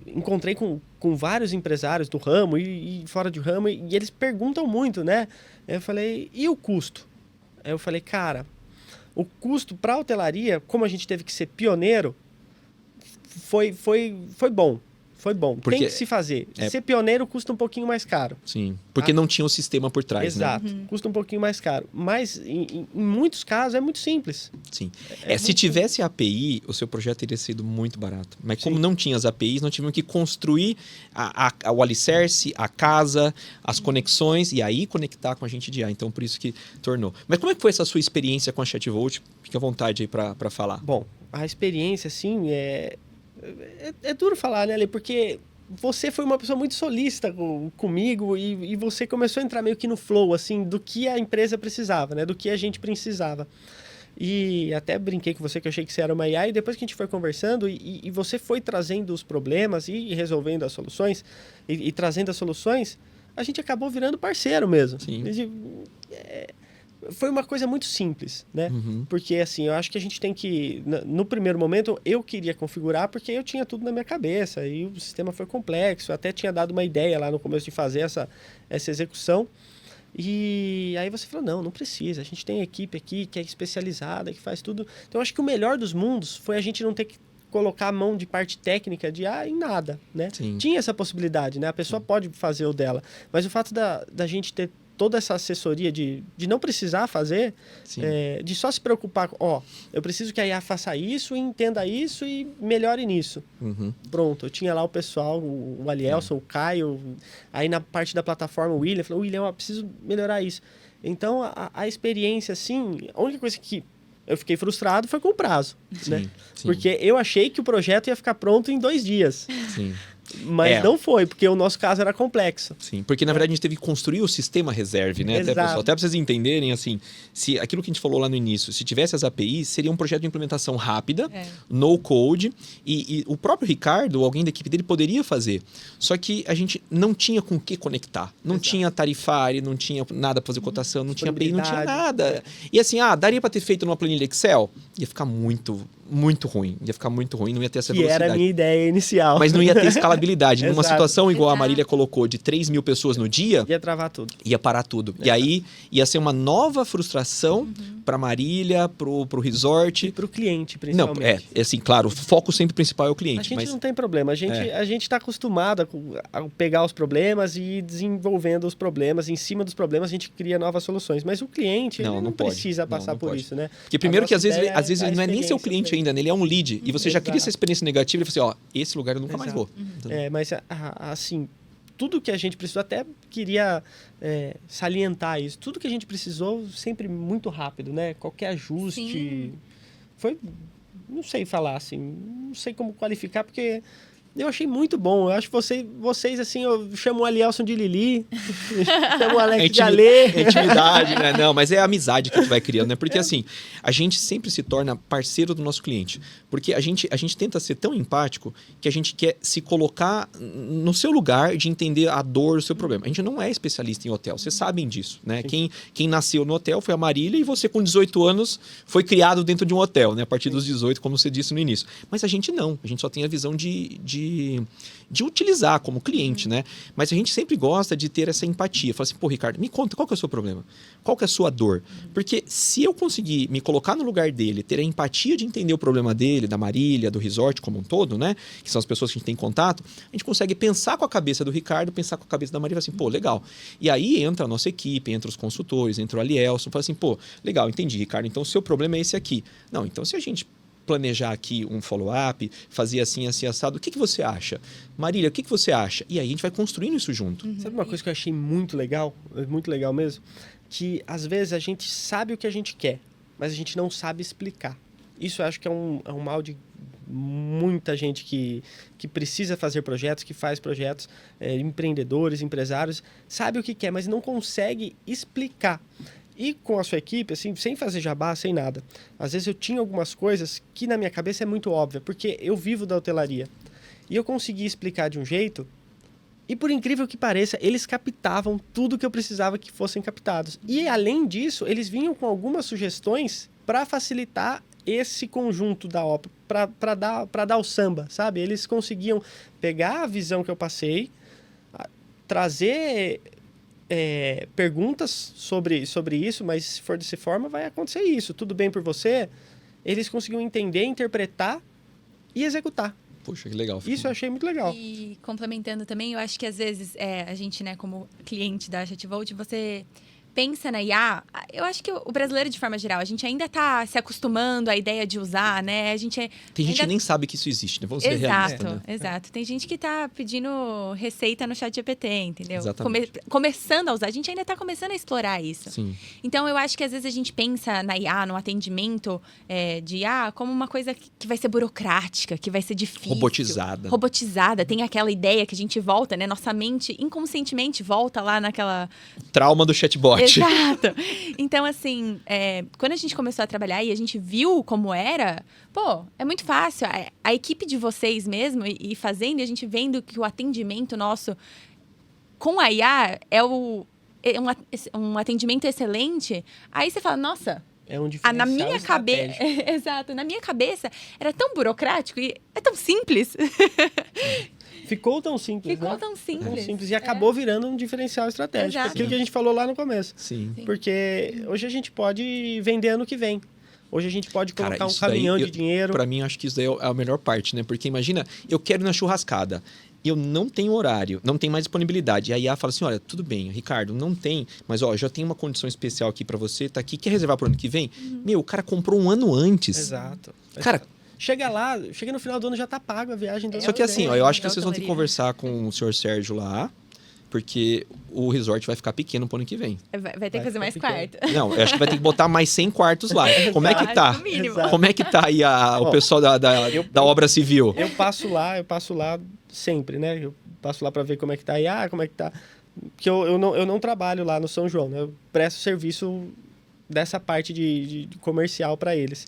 encontrei com vários empresários do ramo e fora de ramo, e eles perguntam muito, né? Eu falei, e o custo? Eu falei, cara, o custo para a hotelaria, como a gente teve que ser pioneiro, foi bom. Foi bom. Porque tem que se fazer. Ser pioneiro custa um pouquinho mais caro. Sim, porque não tinha o sistema por trás, Exato. né? Custa um pouquinho mais caro. Mas, em muitos casos, é muito simples. Sim. Se tivesse API, o seu projeto teria sido muito barato. Mas como não tinha as APIs, nós tivemos que construir o alicerce, a casa, as conexões, e aí conectar com a gente de ar. Então, por isso que tornou. Mas como é que foi essa sua experiência com a Chatvolt? Fique à vontade aí para falar. Bom, a experiência, assim, é duro falar, né, Ale? Porque você foi uma pessoa muito solícita comigo e você começou a entrar meio que no flow, assim, do que a empresa precisava, né? Do que a gente precisava. E até brinquei com você que eu achei que você era uma IA, e depois que a gente foi conversando e você foi trazendo os problemas e resolvendo as soluções, e trazendo as soluções, a gente acabou virando parceiro mesmo. Sim. Foi uma coisa muito simples, né? Uhum. Porque, assim, eu acho que a gente tem que... No primeiro momento, eu queria configurar porque eu tinha tudo na minha cabeça e o sistema foi complexo. Eu até tinha dado uma ideia lá no começo de fazer essa execução. E aí você falou, não precisa. A gente tem equipe aqui que é especializada, que faz tudo. Então, eu acho que o melhor dos mundos foi a gente não ter que colocar a mão de parte técnica de em nada, né? Sim. Tinha essa possibilidade, né? A pessoa pode fazer o dela. Mas o fato da gente ter toda essa assessoria de não precisar fazer, de só se preocupar, eu preciso que a IA faça isso, entenda isso e melhore nisso. Uhum. Pronto, eu tinha lá o pessoal, o Alielson, o Caio, aí na parte da plataforma o William, falou, William, eu preciso melhorar isso. Então, a experiência, assim, a única coisa que eu fiquei frustrado foi com o prazo, né? Sim. Porque eu achei que o projeto ia ficar pronto em 2 dias. Sim. Mas não foi, porque o nosso caso era complexo. Sim, porque na verdade a gente teve que construir o sistema reserve, né? Até para vocês entenderem, assim, se aquilo que a gente falou lá no início, se tivesse as APIs, seria um projeto de implementação rápida, no code, e o próprio Ricardo, ou alguém da equipe dele, poderia fazer. Só que a gente não tinha com o que conectar. Não tinha tarifário, não tinha nada para fazer cotação, não tinha API, não tinha nada. E assim, daria para ter feito numa planilha Excel? Ia ficar muito ruim. Ia ficar muito ruim, não ia ter essa velocidade. Que era a minha ideia inicial. Mas não ia ter escalabilidade. Numa situação igual a Marília colocou, de 3.000 pessoas no dia... Ia travar tudo. Ia parar tudo. E aí, ia ser uma nova frustração para Marília, pro resort. E pro cliente, principalmente. Não, assim, claro, o foco sempre principal é o cliente. A gente não tem problema. A gente tá acostumado a pegar os problemas e ir desenvolvendo os problemas. Em cima dos problemas, a gente cria novas soluções. Mas o cliente não precisa passar por isso, né? Porque primeiro que às vezes ele não é nem seu cliente ainda, né? Ele é um lead. E você já cria essa experiência negativa e fala assim, esse lugar eu nunca mais vou. Mas, assim, tudo que a gente precisou, até queria salientar isso, tudo que a gente precisou sempre muito rápido, né? Qualquer ajuste foi, não sei falar assim, não sei como qualificar, porque eu achei muito bom. Eu acho que vocês assim, eu chamo o Alielson de Lili, chamo o Alex de Alê. É intimidade, né? Não, mas é a amizade que a gente vai criando, né? Porque assim, a gente sempre se torna parceiro do nosso cliente. Porque a gente tenta ser tão empático que a gente quer se colocar no seu lugar de entender a dor do seu problema. A gente não é especialista em hotel, vocês sabem disso, né? Quem nasceu no hotel foi a Marília e você com 18 anos foi criado dentro de um hotel, né? A partir dos 18, como você disse no início. Mas a gente não, a gente só tem a visão de utilizar como cliente, né? Mas a gente sempre gosta de ter essa empatia. Fala assim, Ricardo, me conta, qual que é o seu problema? Qual que é a sua dor? Porque se eu conseguir me colocar no lugar dele, ter a empatia de entender o problema dele, da Marília, do resort como um todo, né? Que são as pessoas que a gente tem contato, a gente consegue pensar com a cabeça do Ricardo, pensar com a cabeça da Marília e falar assim, legal. E aí entra a nossa equipe, entra os consultores, entra o Alielson, fala assim, legal, entendi, Ricardo, então o seu problema é esse aqui. Não, então se a gente planejar aqui um follow-up, fazer assim, assado, o que você acha? Marília, o que você acha? E aí a gente vai construindo isso junto. Sabe uma coisa que eu achei muito legal mesmo? Que às vezes a gente sabe o que a gente quer, mas a gente não sabe explicar. Isso eu acho que é um mal de muita gente que precisa fazer projetos, que faz projetos, empreendedores, empresários, sabe o que quer, mas não consegue explicar. E com a sua equipe, assim, sem fazer jabá, sem nada. Às vezes eu tinha algumas coisas que na minha cabeça é muito óbvia, porque eu vivo da hotelaria. E eu consegui explicar de um jeito, e por incrível que pareça, eles captavam tudo que eu precisava que fossem captados. E além disso, eles vinham com algumas sugestões para facilitar esse conjunto da ópera, para dar o samba, sabe? Eles conseguiam pegar a visão que eu passei, trazer perguntas sobre isso, mas se for dessa forma, vai acontecer isso. Tudo bem por você? Eles conseguiam entender, interpretar e executar. Poxa, que legal. Isso eu achei muito legal. E complementando também, eu acho que às vezes a gente, né, como cliente da Chatvolt, você pensa na IA, eu acho que o brasileiro, de forma geral, a gente ainda está se acostumando à ideia de usar, né? Tem gente que nem sabe que isso existe, né? Vamos ser realistas, né? Exato. Tem gente que está pedindo receita no ChatGPT, entendeu? Exatamente. Começando a usar. A gente ainda está começando a explorar isso. Sim. Então, eu acho que às vezes a gente pensa na IA, no atendimento de IA, como uma coisa que vai ser burocrática, que vai ser difícil. Robotizada. Tem aquela ideia que a gente volta, né? Nossa mente, inconscientemente, volta lá naquela... Trauma do chatbot. Exato. Então, assim, quando a gente começou a trabalhar e a gente viu como era, pô, é muito fácil. A equipe de vocês mesmo, e fazendo, e a gente vendo que o atendimento nosso com a IA é um atendimento excelente, aí você fala, nossa... É um diferencial na minha cabeça, exato, na minha cabeça era tão burocrático e é tão simples. Ficou tão simples, Ficou né? tão simples. E acabou virando um diferencial estratégico. Exato. Aquilo que a gente falou lá no começo. Sim. Porque hoje a gente pode vender ano que vem. Hoje a gente pode colocar Cara, um caminhão de dinheiro. Pra mim, eu acho que isso daí é a melhor parte, né? Porque imagina, eu quero ir na churrascada. Eu não tenho horário, não tenho mais disponibilidade. E a IA fala assim, olha, tudo bem, Ricardo, não tem, mas ó, já tem uma condição especial aqui pra você, tá aqui, quer reservar pro ano que vem? Meu, o cara comprou um ano antes. Exato. Cara... Chega no final do ano já tá pago a viagem. Só que assim, ó, eu acho que vocês vão ter que conversar com o senhor Sérgio lá, porque o resort vai ficar pequeno pro ano que vem. Vai ter que fazer mais quarto. Não, eu acho que vai ter que botar mais 100 quartos lá. Como é que tá? Como é que tá aí o pessoal da obra civil? Eu passo lá sempre, né? Eu passo lá para ver como é que tá aí, como é que tá. Porque eu não trabalho lá no São João, né? Eu presto serviço dessa parte de comercial para eles.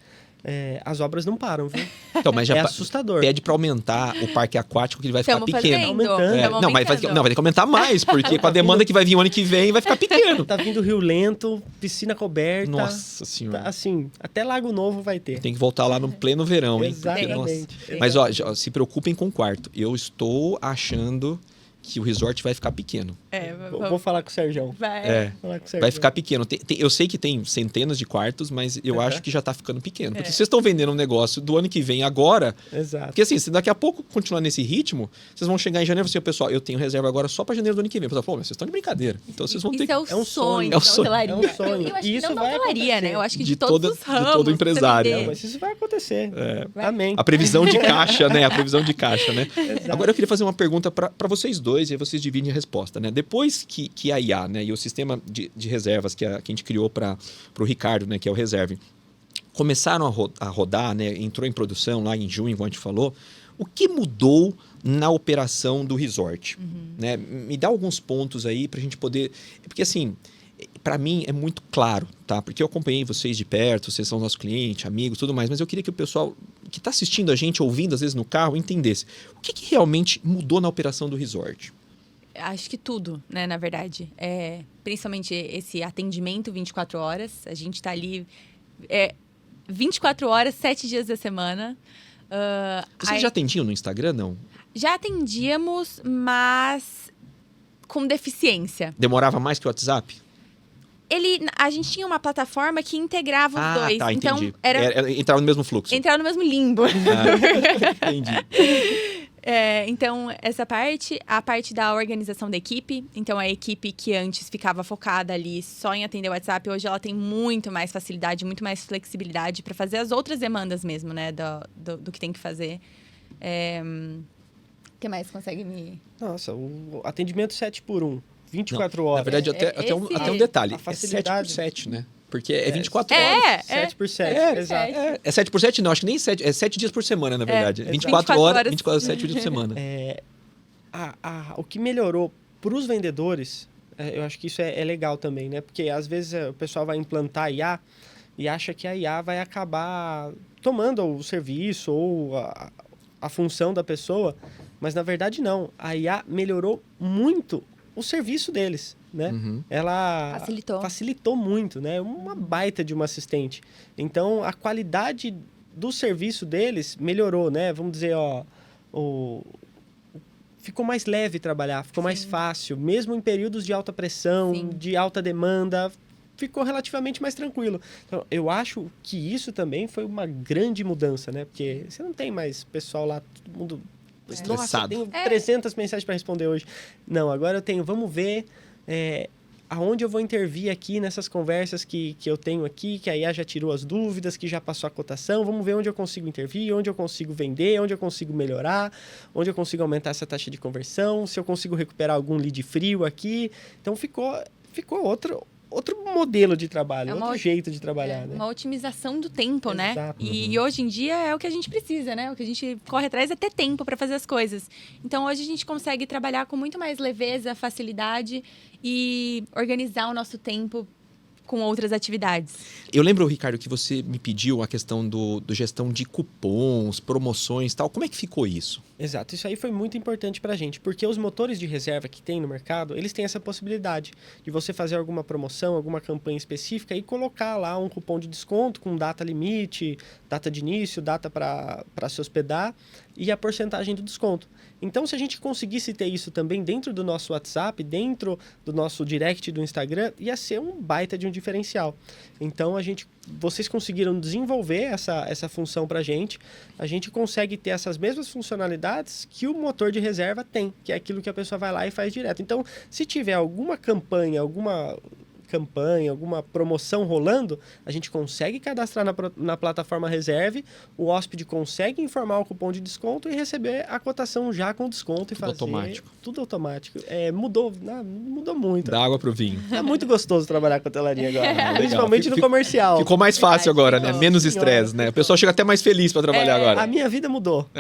As obras não param, viu? Então, mas já assustador. Pede para aumentar o parque aquático, que ele vai ficar pequeno. Aumentando. Não, mas vai ter que aumentar mais, porque com a demanda que vai vir o ano que vem, vai ficar pequeno. Tá vindo Rio Lento, piscina coberta. Nossa senhora. Assim, até Lago Novo vai ter. Tem que voltar lá no pleno verão, hein? Exatamente. Porque, mas, ó, se preocupem com o quarto. Eu estou achando que o resort vai ficar pequeno. Vou falar com o Sérgio. Vai ficar pequeno. Eu sei que tem centenas de quartos, mas eu acho que já tá ficando pequeno. Porque vocês estão vendendo um negócio do ano que vem agora. Exato. Porque assim, se daqui a pouco continuar nesse ritmo, vocês vão chegar em janeiro e falar assim, pessoal, eu tenho reserva agora só para janeiro do ano que vem. Pessoal, pô, mas vocês estão de brincadeira. Então vocês vão ter que... É um sonho. É um sonho. É um sonho. Eu acho E isso que não vai da hotelaria, né? Eu acho que de todos os ramos. De todo empresário. Não, mas isso vai acontecer. Amém. A previsão de caixa, né? Exato. Agora eu queria fazer uma pergunta para vocês dois, e aí vocês dividem a resposta, né? Depois que a IA, né, e o sistema de reservas que a gente criou para o Ricardo, né, que é o Reserve, começaram a rodar, né, entrou em produção lá em junho, como a gente falou, o que mudou na operação do resort? Né? Me dá alguns pontos aí para a gente poder... Porque assim, para mim é muito claro, tá? Porque eu acompanhei vocês de perto, vocês são nossos clientes, amigos, tudo mais, mas eu queria que o pessoal que está assistindo a gente, ouvindo às vezes no carro, entendesse o que realmente mudou na operação do resort. Acho que tudo, né, na verdade. Principalmente esse atendimento 24 horas. A gente está ali 24 horas, 7 dias da semana. Vocês já atendiam no Instagram, não? Já atendíamos, mas com deficiência. Demorava mais que o WhatsApp? A gente tinha uma plataforma que integrava os dois. Tá, entendi. Então, entrava no mesmo fluxo. Entrava no mesmo limbo. Entendi. Então, a parte da organização da equipe. Então, a equipe que antes ficava focada ali só em atender o WhatsApp, hoje ela tem muito mais facilidade, muito mais flexibilidade para fazer as outras demandas mesmo, né? Do que tem que fazer. O que mais consegue me... Nossa, o atendimento 7x1, 24 horas. Na verdade, até um detalhe. A facilidade. É 7x7, né? Porque é 24 horas. 7 por 7, É, exato. É 7 por 7? Não, acho que nem 7. É 7 dias por semana, na verdade. exato. 24 horas, 7 dias por semana. O que melhorou para os vendedores, eu acho que isso é legal também, né? Porque às vezes o pessoal vai implantar IA e acha que a IA vai acabar tomando o serviço ou a função da pessoa, mas na verdade não. A IA melhorou muito o serviço deles, né? Ela facilitou muito, né? Uma baita de uma assistente. Então, a qualidade do serviço deles melhorou, né? Vamos dizer, ficou mais leve trabalhar, ficou mais fácil, mesmo em períodos de alta pressão, de alta demanda, ficou relativamente mais tranquilo. Então, eu acho que isso também foi uma grande mudança, né? Porque você não tem mais pessoal lá, todo mundo... Nossa, eu tenho 300 mensagens para responder hoje. Não, agora eu tenho, vamos ver aonde eu vou intervir aqui nessas conversas que eu tenho aqui, que a IA já tirou as dúvidas, que já passou a cotação, vamos ver onde eu consigo intervir, onde eu consigo vender, onde eu consigo melhorar, onde eu consigo aumentar essa taxa de conversão, se eu consigo recuperar algum lead frio aqui. Então ficou outro modelo de trabalho, outro jeito de trabalhar, né? Uma otimização do tempo, Exato. né? E hoje em dia é o que a gente precisa, né? O que a gente corre atrás é ter tempo para fazer as coisas. Então, hoje a gente consegue trabalhar com muito mais leveza, facilidade e organizar o nosso tempo com outras atividades. Eu lembro, Ricardo, que você me pediu a questão do gestão de cupons, promoções e tal. Como é que ficou isso? Exato, isso aí foi muito importante pra gente, porque os motores de reserva que tem no mercado, eles têm essa possibilidade de você fazer alguma promoção, alguma campanha específica e colocar lá um cupom de desconto com data limite, data de início, data para se hospedar e a porcentagem do desconto. Então, se a gente conseguisse ter isso também dentro do nosso WhatsApp, dentro do nosso direct do Instagram, ia ser um baita de um diferencial. Então, vocês conseguiram desenvolver essa função para a gente consegue ter essas mesmas funcionalidades que o motor de reserva tem, que é aquilo que a pessoa vai lá e faz direto. Então, se tiver alguma campanha, alguma promoção rolando, a gente consegue cadastrar na plataforma Reserve, o hóspede consegue informar o cupom de desconto e receber a cotação já com desconto e fazer... Automático. Tudo automático. Mudou muito. Dá água pro vinho. É muito gostoso trabalhar com a hotelaria agora, Legal. principalmente no comercial. Ficou mais fácil agora, né? Menos estresse, né? O pessoal chega até mais feliz para trabalhar agora. A minha vida mudou.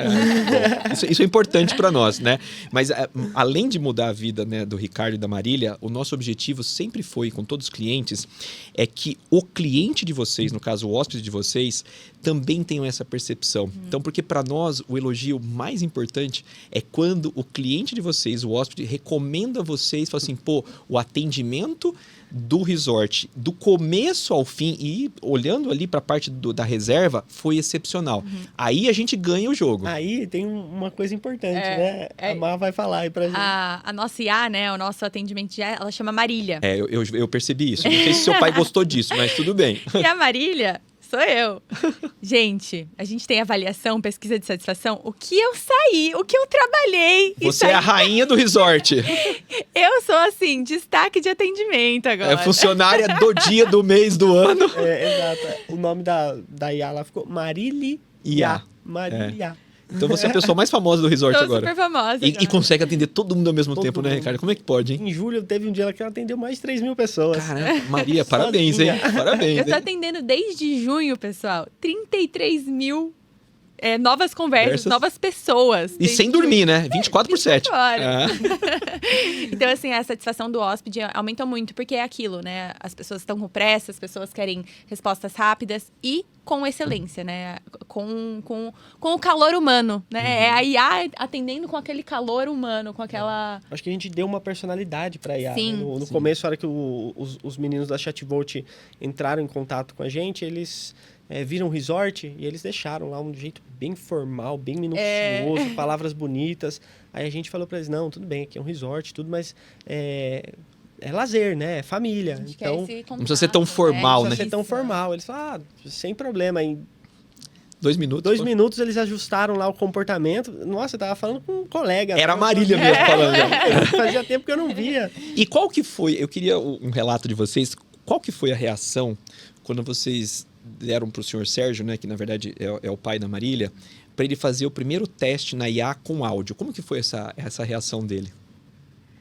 Isso é importante para nós, né? Mas além de mudar a vida, né, do Ricardo e da Marília, o nosso objetivo sempre foi, com todos os clientes, é que o cliente de vocês, no caso o hóspede de vocês, também tenham essa percepção. Então, porque para nós o elogio mais importante é quando o cliente de vocês, o hóspede, recomenda vocês, fala assim, pô, o atendimento do resort, do começo ao fim, e olhando ali para a parte da reserva, foi excepcional. Aí a gente ganha o jogo. Aí tem uma coisa importante, né? A Mar vai falar aí pra gente. A nossa IA, né? O nosso atendimento IA, ela chama Marília. Eu percebi isso. Não sei se seu pai gostou disso, mas tudo bem. E a Marília sou eu. Gente, a gente tem avaliação, pesquisa de satisfação. O que eu saí, o que eu trabalhei. Você é a rainha do resort. Eu sou, assim, destaque de atendimento agora. É funcionária do dia, do mês, do ano. Exato. O nome da IA lá ficou Marília. Marília. Então você é a pessoa mais famosa do resort Tô agora. super famosa. E consegue atender todo mundo ao mesmo tempo, né, Ricardo? Como é que pode, hein? Em julho teve um dia que ela atendeu mais de 3 mil pessoas. Caramba, Maria, parabéns, hein? Parabéns. Eu tô atendendo desde junho, pessoal, 33 mil novas conversas, novas pessoas. E sem dormir, né? 24/7. Então, assim, a satisfação do hóspede aumenta muito, porque é aquilo, né? As pessoas estão com pressa, as pessoas querem respostas rápidas e com excelência, né? Com o calor humano, né? É a IA atendendo com aquele calor humano, com aquela... Acho que a gente deu uma personalidade pra IA. Sim. Né? No começo, a hora que os meninos da Chatvolt entraram em contato com a gente, eles... viram um resort e eles deixaram lá um jeito bem formal, bem minucioso, palavras bonitas. Aí a gente falou para eles, não, tudo bem, aqui é um resort, tudo, mas é lazer, né? É família. Então, não precisa ser tão formal, não né? precisa ser tão formal. Eles falaram, sem problema. Em 2 minutos. 2 minutos eles ajustaram lá o comportamento. Nossa, eu tava falando com um colega. Era a Marília mesmo falando. Fazia tempo que eu não via. E qual que foi, eu queria um relato de vocês, qual que foi a reação quando vocês deram para o senhor Sérgio, né, que na verdade é o pai da Marília, para ele fazer o primeiro teste na IA com áudio? Como que foi essa reação dele?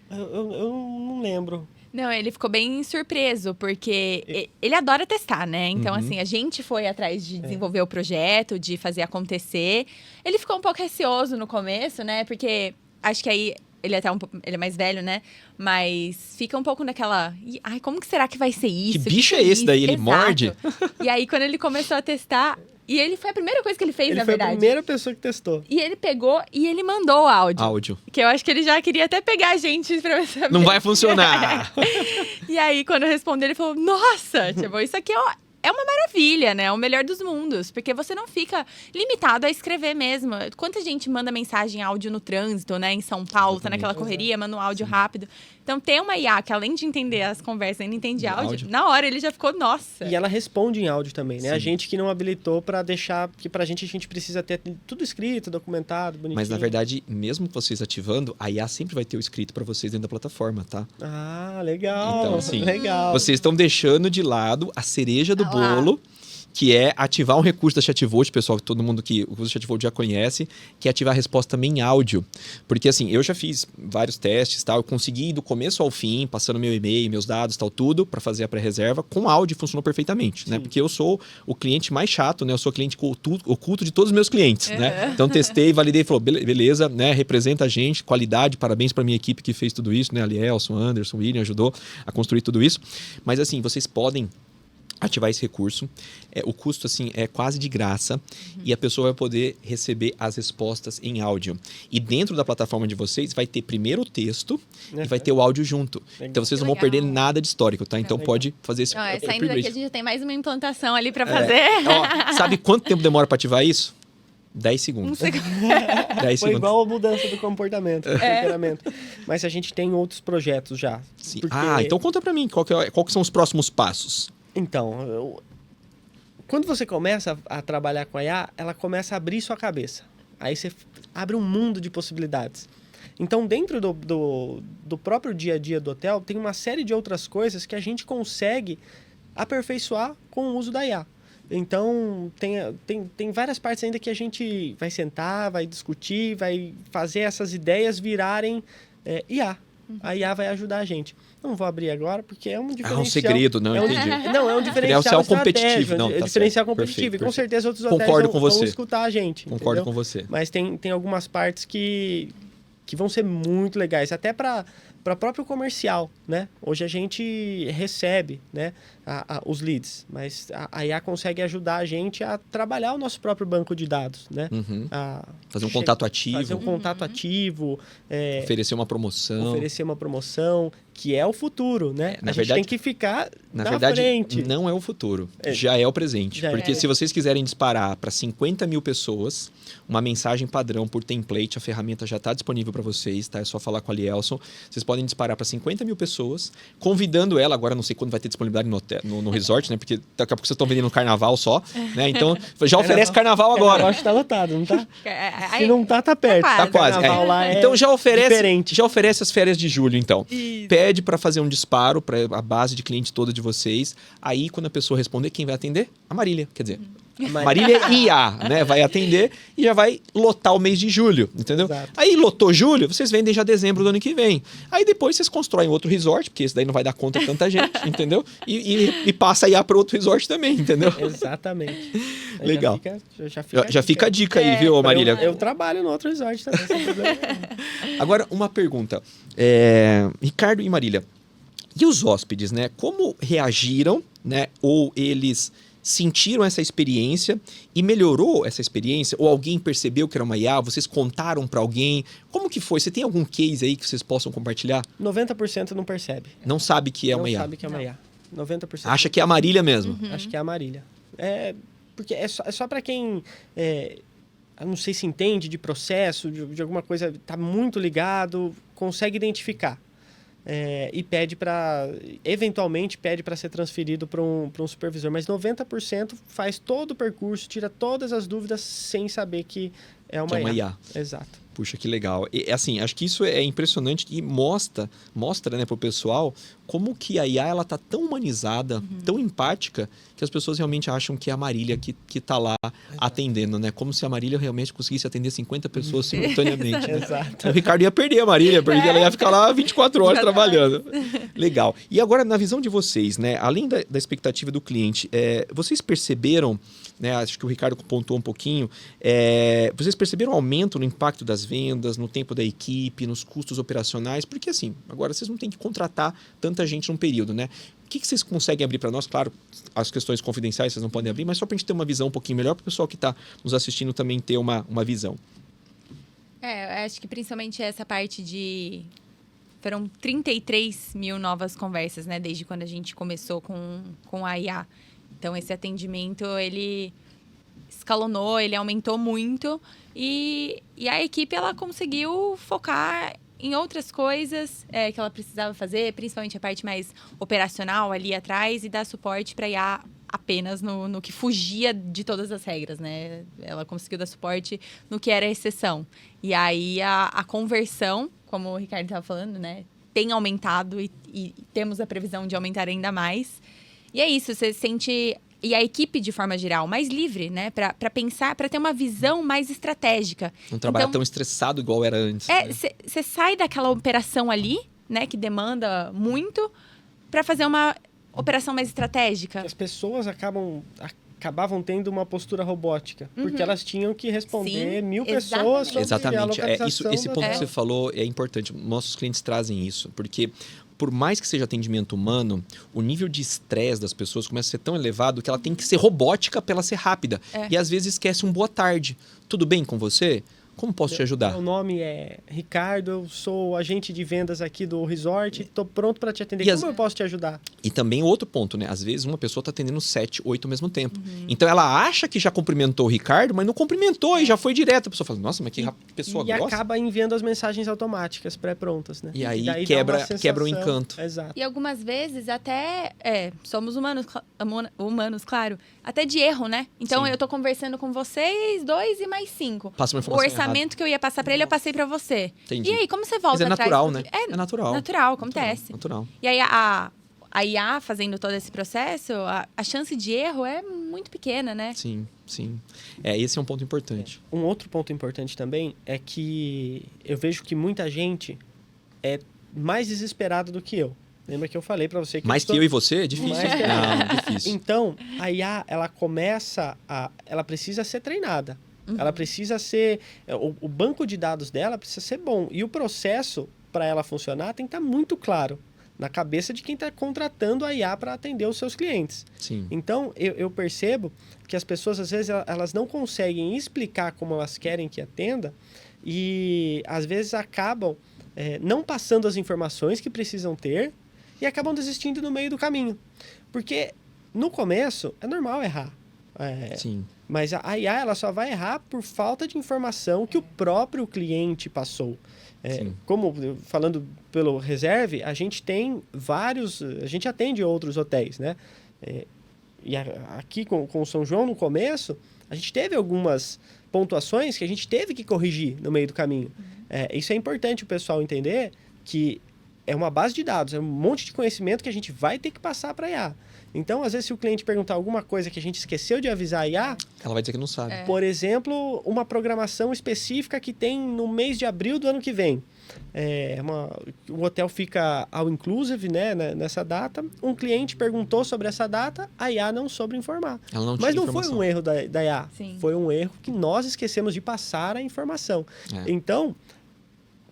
Eu não lembro. Não, ele ficou bem surpreso, porque ele adora testar, né? Então, assim, a gente foi atrás de desenvolver o projeto, de fazer acontecer. Ele ficou um pouco receoso no começo, né? Porque acho que aí ele é até ele é mais velho, né? Mas fica um pouco naquela... Ai, como que será que vai ser isso? Que bicho é esse daí? Ele morde? E aí, quando ele começou a testar... E ele foi a primeira coisa que ele fez, Ele na foi verdade. a primeira pessoa que testou. E ele pegou e ele mandou o áudio. Áudio. Que eu acho que ele já queria até pegar a gente pra ver saber. Não vai funcionar. E aí, quando eu respondi, ele falou, nossa, tipo, isso aqui é uma maravilha, né? É o melhor dos mundos. Porque você não fica limitado a escrever mesmo. Quanta gente manda mensagem áudio no trânsito, né? Em São Paulo, tá naquela correria, manda um áudio rápido. Então, ter uma IA que, além de entender as conversas, ainda entende áudio, na hora ele já ficou, nossa. E ela responde em áudio também, né? Sim. A gente que não habilitou pra deixar... Porque pra gente, a gente precisa ter tudo escrito, documentado, bonitinho. Mas, na verdade, mesmo vocês ativando, a IA sempre vai ter o escrito para vocês dentro da plataforma, tá? Ah, legal. Então, assim, legal. Vocês estão deixando de lado a cereja do bolo, que é ativar um recurso da Chatvolt, pessoal, todo mundo que usa o Chatvolt já conhece, que é ativar a resposta também em áudio. Porque, assim, eu já fiz vários testes, tal, eu consegui ir do começo ao fim, passando meu e-mail, meus dados, tal, tudo, para fazer a pré-reserva, com áudio funcionou perfeitamente, né? Porque eu sou o cliente mais chato, né? Eu sou o cliente oculto de todos os meus clientes, né? Então, testei, validei, falou, beleza, né? Representa a gente, qualidade, parabéns para minha equipe que fez tudo isso, né? Alielson, Anderson, William, ajudou a construir tudo isso. Mas, assim, vocês podem ativar esse recurso. O custo, assim, é quase de graça e a pessoa vai poder receber as respostas em áudio. E dentro da plataforma de vocês vai ter primeiro o texto e vai ter o áudio junto. Então, vocês não vão perder nada de histórico, tá? Então, pode fazer esse Saindo upgrade. daqui, a gente já tem mais uma implantação ali pra fazer. Ó, sabe quanto tempo demora para ativar isso? 10 segundos. 10 Foi segundos. igual a mudança do comportamento, do temperamento. Mas a gente tem outros projetos já. Sim. Porque... Então conta para mim, qual que são os próximos passos? Então, quando você começa a trabalhar com a IA, ela começa a abrir sua cabeça. Aí você abre um mundo de possibilidades. Então, dentro do próprio dia a dia do hotel, tem uma série de outras coisas que a gente consegue aperfeiçoar com o uso da IA. Então, tem várias partes ainda que a gente vai sentar, vai discutir, vai fazer essas ideias virarem IA. A IA vai ajudar a gente. Não vou abrir agora, porque é um diferencial. É um segredo, não entendi. Não, é um diferencial competitivo. Não, tá diferencial certo. competitivo. Perfeito, e com certeza outros Concordo hotéis com vão você. escutar a gente. Concordo entendeu? com você. Mas tem algumas partes que vão ser muito legais. Até para próprio comercial, né? Hoje a gente recebe, né, os leads, mas a IA consegue ajudar a gente a trabalhar o nosso próprio banco de dados, né? Fazer um contato ativo. Fazer um contato ativo. Oferecer uma promoção. Que é o futuro, né? Na a gente verdade, tem que ficar na na verdade, frente. não é o futuro. Já é o presente. Já é. Porque se vocês quiserem disparar para 50 mil pessoas, uma mensagem padrão por template, a ferramenta já está disponível para vocês, tá? É só falar com a Alielson. Vocês podem disparar para 50 mil pessoas, convidando ela, agora não sei quando vai ter disponibilidade no resort, né? Porque daqui a pouco vocês estão vendendo no carnaval só, né? Então, já oferece carnaval agora. Eu acho que tá lotado, não tá? Se não tá perto. Tá quase. Carnaval lá é então já diferente. oferece as férias de julho, então. Isso. Pede para fazer um disparo para a base de cliente toda de vocês. Aí, quando a pessoa responder, quem vai atender? A Marília, quer dizer. Marília IA, né? Vai atender e já vai lotar o mês de julho, entendeu? Exato. Aí lotou julho, vocês vendem já dezembro do ano que vem. Aí depois vocês constroem outro resort, porque esse daí não vai dar conta de tanta gente, entendeu? E passa a IA para outro resort também, entendeu? Exatamente. Aí Legal. Já fica a dica aí, viu, Marília? Eu trabalho no outro resort também, sem problema. Agora, uma pergunta. Ricardo e Marília, e os hóspedes, né? Como reagiram, né? Ou eles sentiram essa experiência e melhorou essa experiência? Ou alguém percebeu que era uma IA? Vocês contaram para alguém? Como que foi? Você tem algum case aí que vocês possam compartilhar? 90% não percebe. Não sabe que é uma IA? Não sabe que é uma IA. 90%. Acha que é a Marília mesmo? Acho que é a Marília. Porque é só para quem... eu não sei se entende de processo, de alguma coisa, tá muito ligado, consegue identificar. E pede para, eventualmente, ser transferido para um supervisor. Mas 90% faz todo o percurso, tira todas as dúvidas sem saber que é uma IA. Exato. Puxa, que legal. E, assim, acho que isso é impressionante e mostra, né, pro pessoal como que a IA, ela tá tão humanizada, tão empática, que as pessoas realmente acham que é a Marília que tá lá atendendo, né? Como se a Marília realmente conseguisse atender 50 pessoas simultaneamente. Né? Exato. O Ricardo ia perder a Marília, porque ela ia ficar lá 24 horas trabalhando. Legal. E agora, na visão de vocês, né? Além da expectativa do cliente, vocês perceberam, né? Acho que o Ricardo pontuou um pouquinho, vocês perceberam um aumento no impacto das vendas, no tempo da equipe, nos custos operacionais? Porque assim, agora vocês não têm que contratar tanta gente num período, né? O que vocês conseguem abrir para nós? Claro, as questões confidenciais vocês não podem abrir, mas só para a gente ter uma visão um pouquinho melhor, para o pessoal que está nos assistindo também ter uma visão. Eu acho que principalmente essa parte de... Foram 33 mil novas conversas, né? Desde quando a gente começou com a IA. Então, esse atendimento, ele escalonou, ele aumentou muito. E a equipe, ela conseguiu focar em outras coisas que ela precisava fazer, principalmente a parte mais operacional ali atrás, e dar suporte para a IA apenas no que fugia de todas as regras, né? Ela conseguiu dar suporte no que era exceção. E aí, a conversão, como o Ricardo estava falando, né? Tem aumentado e temos a previsão de aumentar ainda mais. E é isso, você sente... E a equipe, de forma geral, mais livre, né? Para pensar, para ter uma visão mais estratégica. Não trabalhar tão estressado igual era antes. Você sai daquela operação ali, né? Que demanda muito, para fazer uma operação mais estratégica. As pessoas acabavam tendo uma postura robótica, porque elas tinham que responder 1000 pessoas sobre Exatamente. a localização Esse ponto que você falou é importante. Nossos clientes trazem isso, porque por mais que seja atendimento humano, o nível de estresse das pessoas começa a ser tão elevado que ela tem que ser robótica para ela ser rápida. E às vezes esquece um boa tarde. Tudo bem com você? Como posso te ajudar? Meu nome é Ricardo, eu sou agente de vendas aqui do resort, estou pronto para te atender. Como eu posso te ajudar? E também outro ponto, né? Às vezes uma pessoa está atendendo 7, 8 ao mesmo tempo. Então ela acha que já cumprimentou o Ricardo, mas não cumprimentou e já foi direto. A pessoa fala, nossa, mas que pessoa grossa. E acaba enviando as mensagens automáticas pré-prontas, né? E aí quebra o encanto. Exato. E algumas vezes até, somos humanos, claro, até de erro, né? Então eu tô conversando com vocês, 2 e mais 5. Passa uma informação errada. Que eu ia passar pra ele, eu passei pra você. Entendi. E aí, como você volta Mas atrás? Natural, né? É natural. Natural, acontece. Natural. E aí, a IA fazendo todo esse processo, a chance de erro é muito pequena, né? Sim. Esse é um ponto importante. Um outro ponto importante também é que eu vejo que muita gente é mais desesperada do que eu. Lembra que eu falei pra você que... Mais que eu e você? É difícil. Não, difícil. Então, a IA, ela ela precisa ser treinada. Ela precisa ser... O banco de dados dela precisa ser bom. E o processo, para ela funcionar, tem que estar muito claro na cabeça de quem está contratando a IA para atender os seus clientes. Sim. Então, eu percebo que as pessoas, às vezes, elas não conseguem explicar como elas querem que atenda e, às vezes, acabam não passando as informações que precisam ter e acabam desistindo no meio do caminho. Porque, no começo, é normal errar. Sim. Mas a IA ela só vai errar por falta de informação que o próprio cliente passou. Como, falando pelo Reserve, a gente tem a gente atende outros hotéis, né? E aqui com o São João, no começo, a gente teve algumas pontuações que a gente teve que corrigir no meio do caminho. Isso é importante o pessoal entender, que é uma base de dados, é um monte de conhecimento que a gente vai ter que passar para a IA. Então, às vezes, se o cliente perguntar alguma coisa que a gente esqueceu de avisar a IA... Ela vai dizer que não sabe. Por exemplo, uma programação específica que tem no mês de abril do ano que vem. O hotel fica all inclusive, né, nessa data. Um cliente perguntou sobre essa data, a IA não soube informar. Ela não Mas tinha não foi informação. um erro da IA. Sim. Foi um erro que nós esquecemos de passar a informação. Então,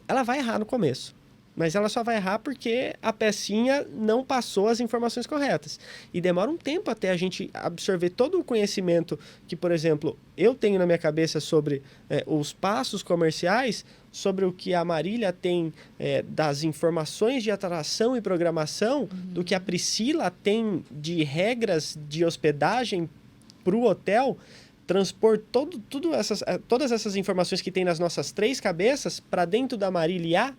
ela vai errar no começo. Mas ela só vai errar porque a pecinha não passou as informações corretas. E demora um tempo até a gente absorver todo o conhecimento que, por exemplo, eu tenho na minha cabeça sobre os passos comerciais, sobre o que a Marília tem das informações de atração e programação, do que a Priscila tem de regras de hospedagem para o hotel, transpor todas essas informações que tem nas nossas 3 cabeças para dentro da Marília IA.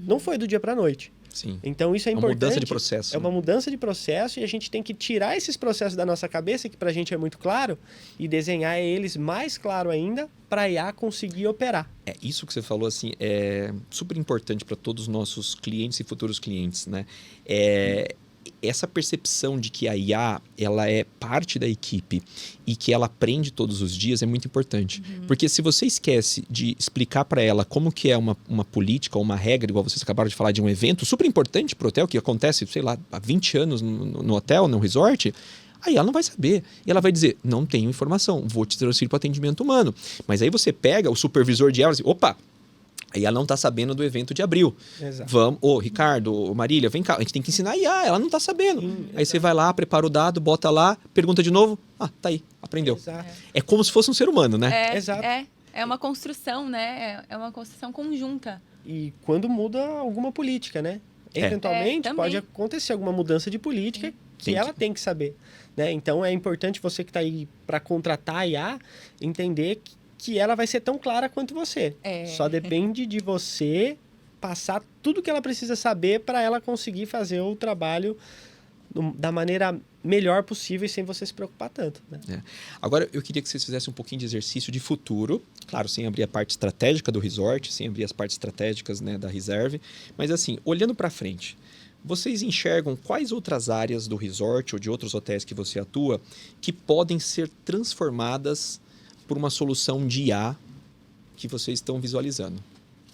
Não foi do dia para a noite. Sim. Então isso é importante. Uma mudança de processo. É uma mudança de processo e a gente tem que tirar esses processos da nossa cabeça, que para a gente é muito claro, e desenhar eles mais claro ainda para a IA conseguir operar. Isso que você falou assim, é super importante para todos os nossos clientes e futuros clientes, né? essa percepção de que a IA ela é parte da equipe e que ela aprende todos os dias é muito importante. Porque se você esquece de explicar para ela como que é uma política ou uma regra, igual vocês acabaram de falar de um evento super importante para o hotel, que acontece, sei lá, há 20 anos no hotel, no resort, aí ela não vai saber. E ela vai dizer, não tenho informação, vou te transferir para o atendimento humano. Mas aí você pega o supervisor de ela e diz, opa, aí ela não está sabendo do evento de abril. Exato. Vamos, Ricardo, Marília, vem cá, a gente tem que ensinar a IA, ela não está sabendo. Sim, aí você vai lá, prepara o dado, bota lá, pergunta de novo, tá aí, aprendeu. Exato. É como se fosse um ser humano, né? Exato. É uma construção, né? É uma construção conjunta. E quando muda alguma política, né? Eventualmente também. pode acontecer alguma mudança de política que Sim. ela tem que saber. Né? Então é importante você que está aí para contratar a IA entender que ela vai ser tão clara quanto você. Só depende de você passar tudo que ela precisa saber para ela conseguir fazer o trabalho da maneira melhor possível e sem você se preocupar tanto. Né? Agora, eu queria que vocês fizessem um pouquinho de exercício de futuro. Claro, sem abrir a parte estratégica do resort, sem abrir as partes estratégicas, né, da reserve. Mas assim, olhando para frente, vocês enxergam quais outras áreas do resort ou de outros hotéis que você atua que podem ser transformadas por uma solução de IA que vocês estão visualizando?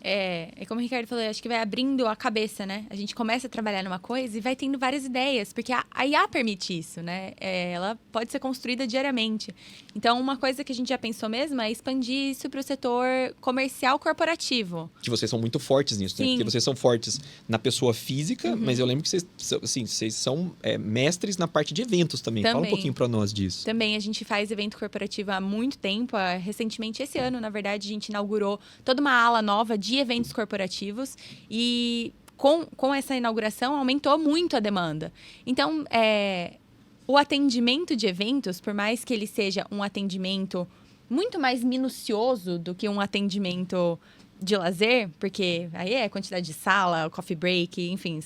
É como o Ricardo falou, acho que vai abrindo a cabeça, né? A gente começa a trabalhar numa coisa e vai tendo várias ideias, porque a IA permite isso, né? Ela pode ser construída diariamente. Então, uma coisa que a gente já pensou mesmo é expandir isso para o setor comercial corporativo. Que vocês são muito fortes nisso, né? Sim. Porque vocês são fortes na pessoa física, mas eu lembro que vocês são mestres na parte de eventos também. Fala um Também. pouquinho para nós disso. Também a gente faz evento corporativo há muito tempo. Recentemente, esse ano, na verdade, a gente inaugurou toda uma ala nova de eventos corporativos e com essa inauguração aumentou muito a demanda. Então, o atendimento de eventos, por mais que ele seja um atendimento muito mais minucioso do que um atendimento de lazer, porque aí é a quantidade de sala, o coffee break, enfim,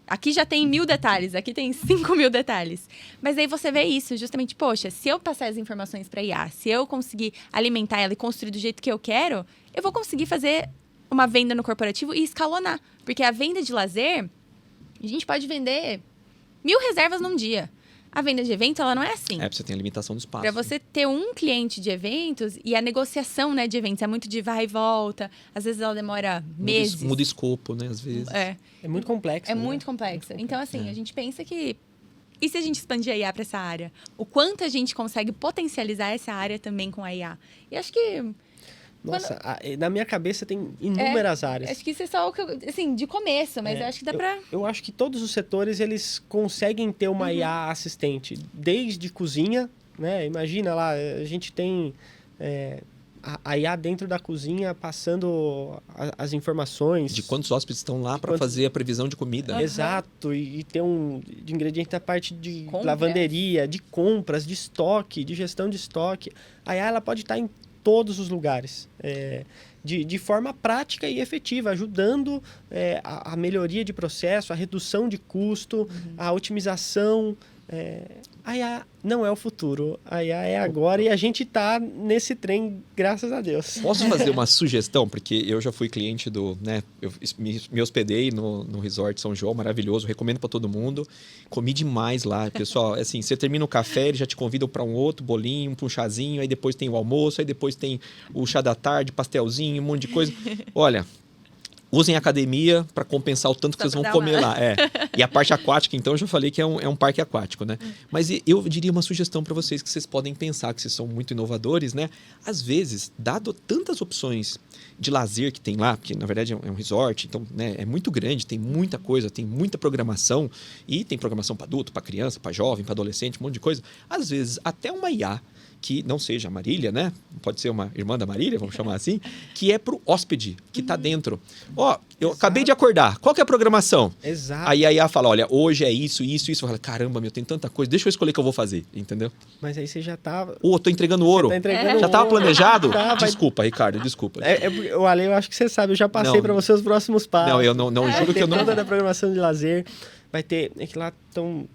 aqui já tem 1000 detalhes, aqui tem 5.000 detalhes. Mas aí você vê isso, justamente, poxa, se eu passar as informações para a IA, se eu conseguir alimentar ela e construir do jeito que eu quero, eu vou conseguir fazer uma venda no corporativo e escalonar. Porque a venda de lazer, a gente pode vender 1000 reservas num dia. A venda de evento, ela não é assim. Você tem a limitação do espaço. Para você ter um cliente de eventos e a negociação, né, de eventos é muito de vai e volta. Às vezes ela demora meses. Muda escopo, né? Às vezes. É muito complexo. muito complexo. Então, assim, a gente pensa que... E se a gente expandir a IA para essa área? O quanto a gente consegue potencializar essa área também com a IA? E acho que... Nossa, na minha cabeça tem inúmeras áreas. Acho que isso é só o que assim, de começo, mas eu acho que dá pra... Eu acho que todos os setores, eles conseguem ter uma IA assistente. Desde cozinha, né? Imagina lá, a gente tem a IA dentro da cozinha passando as informações. De quantos hóspedes estão lá para fazer a previsão de comida. Exato, e ter de ingrediente da parte de Compras. lavanderia, de compras, de estoque, de gestão de estoque. A IA ela pode estar em todos os lugares, de forma prática e efetiva, ajudando a melhoria de processo, a redução de custo, a otimização. A IA não é o futuro, a IA é agora e a gente está nesse trem, graças a Deus. Posso fazer uma sugestão? Porque eu já fui cliente eu me hospedei no Resort São João, maravilhoso, recomendo para todo mundo. Comi demais lá, pessoal. Assim, você termina o café, eles já te convidam para um outro bolinho, para um chazinho, aí depois tem o almoço, aí depois tem o chá da tarde, pastelzinho, um monte de coisa. Olha, usem a academia para compensar o tanto que vocês vão comer lá. E a parte aquática, então, eu já falei que é um parque aquático, né? Mas eu diria uma sugestão para vocês que vocês podem pensar, que vocês são muito inovadores, né? Às vezes, dado tantas opções de lazer que tem lá, porque na verdade é um resort, então, né, é muito grande, tem muita coisa, tem muita programação, e tem programação para adulto, para criança, para jovem, para adolescente, um monte de coisa. Às vezes, até uma IA que não seja a Marília, né? Pode ser uma irmã da Marília, vamos chamar assim, que é pro hóspede que tá dentro. Eu acabei de acordar, qual que é a programação? Exato. Aí a IA fala, olha, hoje é isso. Eu falo, caramba, tem tanta coisa, deixa eu escolher o que eu vou fazer, entendeu? Mas aí você já tá... Tô entregando ouro. Tá entregando Já tava ouro. planejado? Tá, Desculpa, Ricardo, desculpa. O Ale, eu acho que você sabe, eu já passei para você os próximos passos. Não, eu não juro que eu não... Toda a programação de lazer. Vai ter... É que lá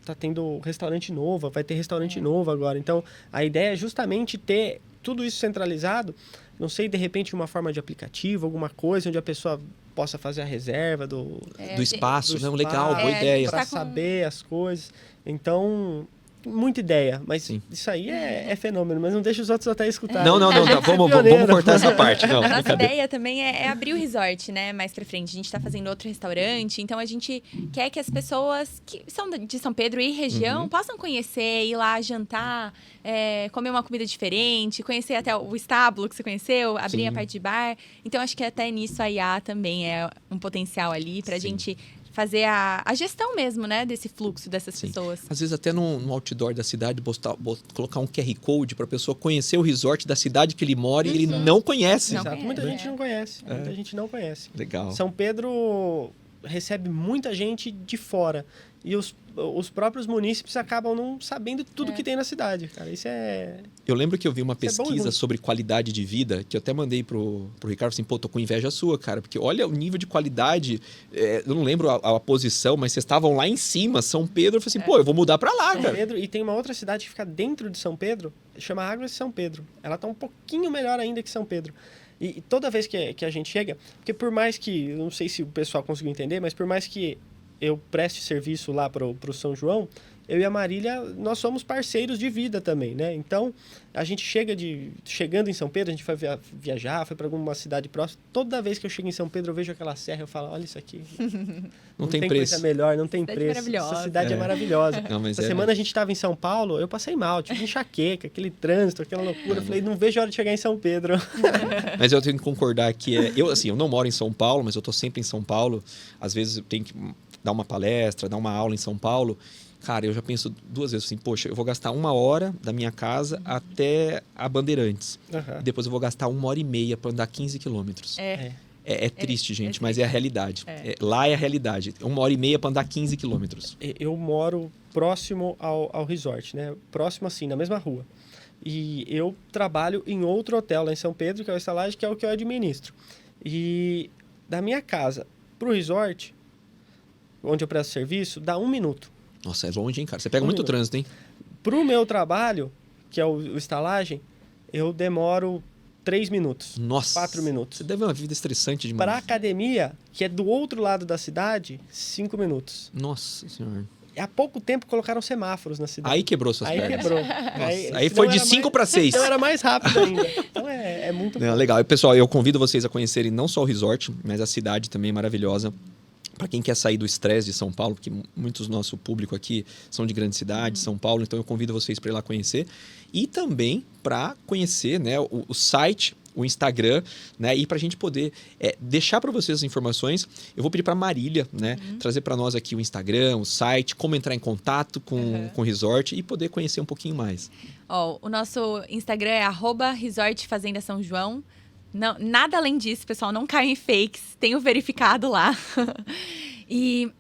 tá tendo restaurante novo, vai ter restaurante novo agora. Então, a ideia é justamente ter tudo isso centralizado. Não sei, de repente, uma forma de aplicativo, alguma coisa onde a pessoa possa fazer a reserva do Do espaço, do não, legal, boa É, ideia. tá para com- saber as coisas. Então, muita ideia, mas Sim. isso aí é fenômeno, mas não deixa os outros até escutarem. Não, tá, Ser vamos pioneiro. cortar essa parte. Não, A nossa brincadeira. ideia também é abrir o resort, né? Mais pra frente. A gente tá fazendo outro restaurante, então a gente quer que as pessoas que são de São Pedro e região possam conhecer, ir lá jantar, comer uma comida diferente, conhecer até o estábulo que você conheceu, abrir Sim. a parte de bar. Então acho que até nisso a IA também é um potencial ali pra Sim. gente fazer a gestão mesmo, né? Desse fluxo dessas Sim. pessoas. Às vezes até no outdoor da cidade, colocar um QR Code para a pessoa conhecer o resort da cidade que ele mora e ele não conhece. Não. Exato, muita conhece, gente não conhece. Muita gente não conhece. Legal. São Pedro recebe muita gente de fora. E os próprios munícipes acabam não sabendo tudo que tem na cidade, cara. Isso é... Eu lembro que eu vi uma Isso é bom e pesquisa ruim. sobre qualidade de vida, que eu até mandei pro Ricardo, assim, pô, tô com inveja sua, cara, porque olha o nível de qualidade, eu não lembro a posição, mas vocês estavam lá em cima, São Pedro, eu falei assim, pô, eu vou mudar pra lá, São cara. Pedro, e tem uma outra cidade que fica dentro de São Pedro, chama Águas de São Pedro. Ela tá um pouquinho melhor ainda que São Pedro. E toda vez que a gente chega, porque por mais que, eu não sei se o pessoal conseguiu entender, mas por mais que eu preste serviço lá pro São João, eu e a Marília, nós somos parceiros de vida também, né? Então, a gente chegando em São Pedro, a gente foi viajar, foi para alguma cidade próxima. Toda vez que eu chego em São Pedro, eu vejo aquela serra, eu falo, olha isso aqui. Não tem coisa preço. melhor, não tem Cidade preço. maravilhosa. Essa cidade é maravilhosa. Não, mas Essa semana a gente estava em São Paulo, eu passei mal, tive enxaqueca, aquele trânsito, aquela loucura. Eu falei, não vejo a hora de chegar em São Pedro. Mas eu tenho que concordar que eu não moro em São Paulo, mas eu tô sempre em São Paulo. Às vezes eu tenho que dar uma palestra, dar uma aula em São Paulo. Cara, eu já penso duas vezes assim, poxa, eu vou gastar 1 hora da minha casa até a Bandeirantes. Aham. E depois eu vou gastar 1h30 para andar 15 quilômetros. É triste, gente, mas é a realidade. Lá é a realidade. 1h30 para andar 15 quilômetros. Eu moro próximo ao resort, né? Próximo assim, na mesma rua. E eu trabalho em outro hotel lá em São Pedro, que é o Estalagem, que é o que eu administro. E da minha casa pro resort, onde eu presto serviço, dá 1 minuto. Nossa, é longe, hein, cara? Você pega 1 muito minuto. trânsito, hein? Pro meu trabalho, que é o estalagem, eu demoro 3 minutos. Nossa. 4 minutos. Você deve uma vida estressante demais. Para a academia, que é do outro lado da cidade, 5 minutos. Nossa senhora. Há pouco tempo colocaram semáforos na cidade. Aí quebrou suas Aí pernas. quebrou. Aí senão foi de era 5 mais- para 6. Então era mais rápido ainda. Então é muito Não, bom. legal. E, pessoal, eu convido vocês a conhecerem não só o resort, mas a cidade também é maravilhosa. Para quem quer sair do estresse de São Paulo, porque muitos do nosso público aqui são de grande cidade, São Paulo, então eu convido vocês para ir lá conhecer. E também para conhecer, né, o site, o Instagram, né, e para a gente poder deixar para vocês as informações. Eu vou pedir para Marília, né, trazer para nós aqui o Instagram, o site, como entrar em contato com o resort e poder conhecer um pouquinho mais. Ó, o nosso Instagram é @Resort Fazenda São João. Não, nada além disso, pessoal, não caem em fakes, tenho verificado lá. E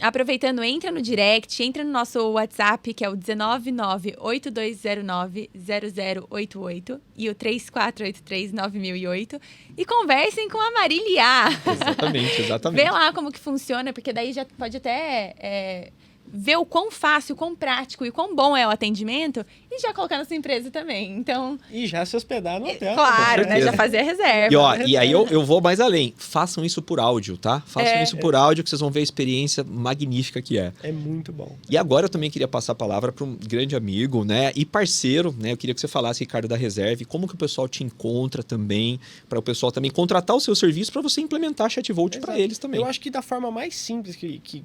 aproveitando, entra no direct, entra no nosso WhatsApp, que é o 19982090088 e o 34839008 e conversem com a Marília. Exatamente, exatamente. Vê lá como que funciona, porque daí já pode até ver o quão fácil, o quão prático e o quão bom é o atendimento e já colocar na sua empresa também. Então, E já se hospedar no hotel. claro, com né? certeza. Já fazer a reserva. E aí eu vou mais além. Façam isso por áudio, tá? Façam isso por áudio que vocês vão ver a experiência magnífica que é. É muito bom. E agora eu também queria passar a palavra para um grande amigo, né? E parceiro, né? Eu queria que você falasse, Ricardo, da Reserve, como que o pessoal te encontra também, para o pessoal também contratar o seu serviço para você implementar a ChatVolt para Exato. eles também. Eu acho que da forma mais simples que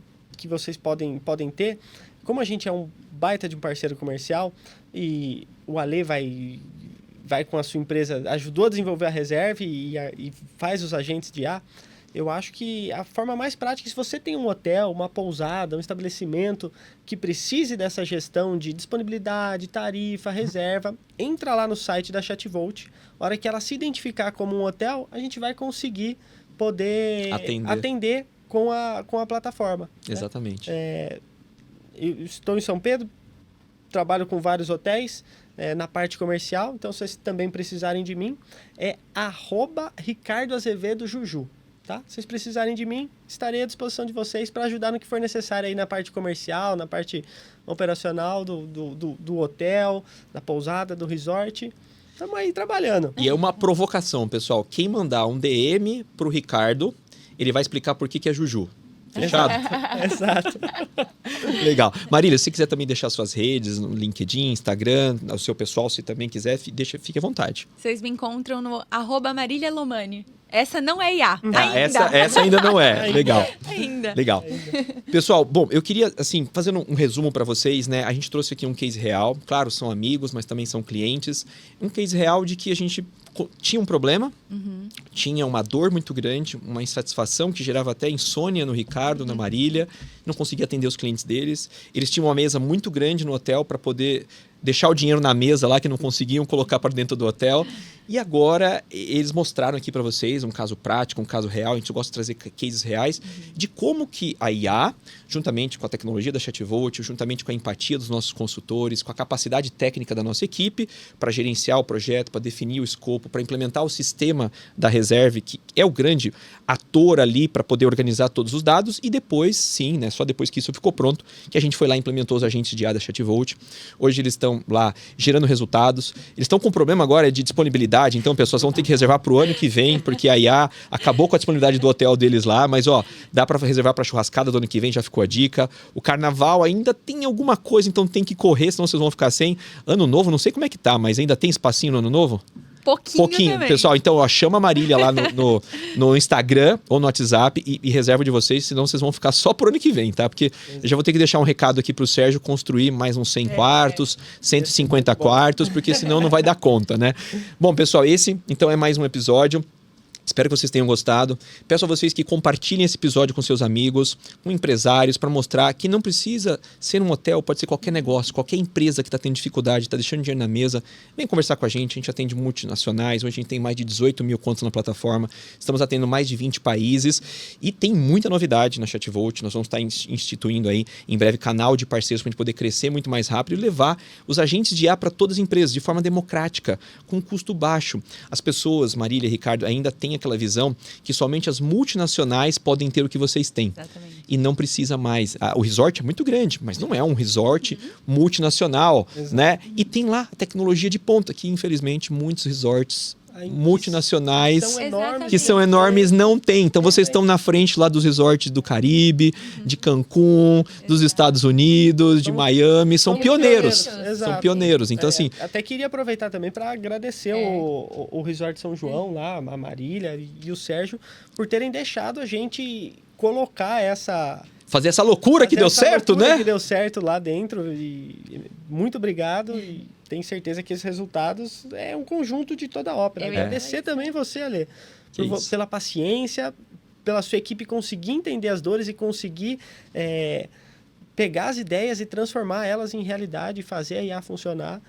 vocês podem ter, como a gente é um baita de um parceiro comercial e o Ale vai com a sua empresa, ajudou a desenvolver a Reserve e faz os agentes de IA, eu acho que a forma mais prática, se você tem um hotel, uma pousada, um estabelecimento que precise dessa gestão de disponibilidade, tarifa, reserva, entra lá no site da ChatVolt. A hora que ela se identificar como um hotel, a gente vai conseguir poder atender com a plataforma. Exatamente. Eu estou em São Pedro, trabalho com vários hotéis na parte comercial, então se vocês também precisarem de mim, é @RicardoAzevedoJuju, tá? Se vocês precisarem de mim, estarei à disposição de vocês para ajudar no que for necessário aí na parte comercial, na parte operacional do hotel, da pousada, do resort. Estamos aí trabalhando. E é uma provocação, pessoal. Quem mandar um DM pro Ricardo ele vai explicar por que é Juju. Fechado? Exato. Legal. Marília, se você quiser também deixar suas redes, no LinkedIn, Instagram, o seu pessoal, se também quiser, fique à vontade. Vocês me encontram no @Marília Lomani. Essa não é IA. Ah, Ainda. essa ainda não é. Legal. Ainda. Legal. Pessoal, bom, eu queria, assim, fazendo um resumo para vocês, né? A gente trouxe aqui um case real. Claro, são amigos, mas também são clientes. Um case real de que a gente tinha um problema, tinha uma dor muito grande, uma insatisfação que gerava até insônia no Ricardo, na Marília, não conseguia atender os clientes deles. Eles tinham uma mesa muito grande no hotel para poder deixar o dinheiro na mesa lá que não conseguiam colocar para dentro do hotel. E agora eles mostraram aqui para vocês um caso prático, um caso real. A gente gosta de trazer cases reais de como que a IA, juntamente com a tecnologia da ChatVolt, juntamente com a empatia dos nossos consultores, com a capacidade técnica da nossa equipe para gerenciar o projeto, para definir o escopo, para implementar o sistema da Reserve, que é o grande ator ali para poder organizar todos os dados. E depois, sim, né, só depois que isso ficou pronto, que a gente foi lá e implementou os agentes de IA da ChatVolt. Hoje eles estão lá gerando resultados. Eles estão com um problema agora de disponibilidade. Então, pessoas vão ter que reservar para o ano que vem, porque a IA acabou com a disponibilidade do hotel deles lá. Mas, ó, dá para reservar para a churrascada do ano que vem, já ficou a dica. O carnaval ainda tem alguma coisa, então tem que correr, senão vocês vão ficar sem. Ano novo, não sei como é que tá, mas ainda tem espacinho no ano novo? Pouquinho também. Pessoal. Então, ó, chama a Marília lá no Instagram ou no WhatsApp e reserva de vocês, senão vocês vão ficar só pro ano que vem, tá? Porque eu já vou ter que deixar um recado aqui pro Sérgio construir mais uns 100 quartos, 150 quartos, porque senão não vai dar conta, né? Bom, pessoal, esse então é mais um episódio. Espero que vocês tenham gostado. Peço a vocês que compartilhem esse episódio com seus amigos, com empresários, para mostrar que não precisa ser um hotel, pode ser qualquer negócio, qualquer empresa que está tendo dificuldade, está deixando dinheiro na mesa. Vem conversar com a gente atende multinacionais, hoje a gente tem mais de 18 mil contas na plataforma, estamos atendendo mais de 20 países e tem muita novidade na ChatVolt. Nós vamos estar instituindo aí em breve canal de parceiros para a gente poder crescer muito mais rápido e levar os agentes de IA para todas as empresas de forma democrática, com custo baixo. As pessoas, Marília e Ricardo, ainda têm aquela visão que somente as multinacionais podem ter o que vocês têm. Exatamente. E não precisa mais. O resort é muito grande, mas não é um resort multinacional, né? E tem lá a tecnologia de ponta, que infelizmente muitos resorts multinacionais que são enormes não tem. Então vocês estão na frente lá dos resorts do Caribe, de Cancún, dos Estados Unidos, de Miami, são pioneiros. São pioneiros. Então assim, até queria aproveitar também para agradecer o Resort São João lá, a Marília e o Sérgio por terem deixado a gente colocar fazer essa loucura que deu certo, né? Que deu certo lá dentro. E muito obrigado e tenho certeza que esses resultados é um conjunto de toda a ópera. Agradecer também você, Ale, pela paciência, pela sua equipe conseguir entender as dores e conseguir pegar as ideias e transformar elas em realidade e fazer a IA funcionar.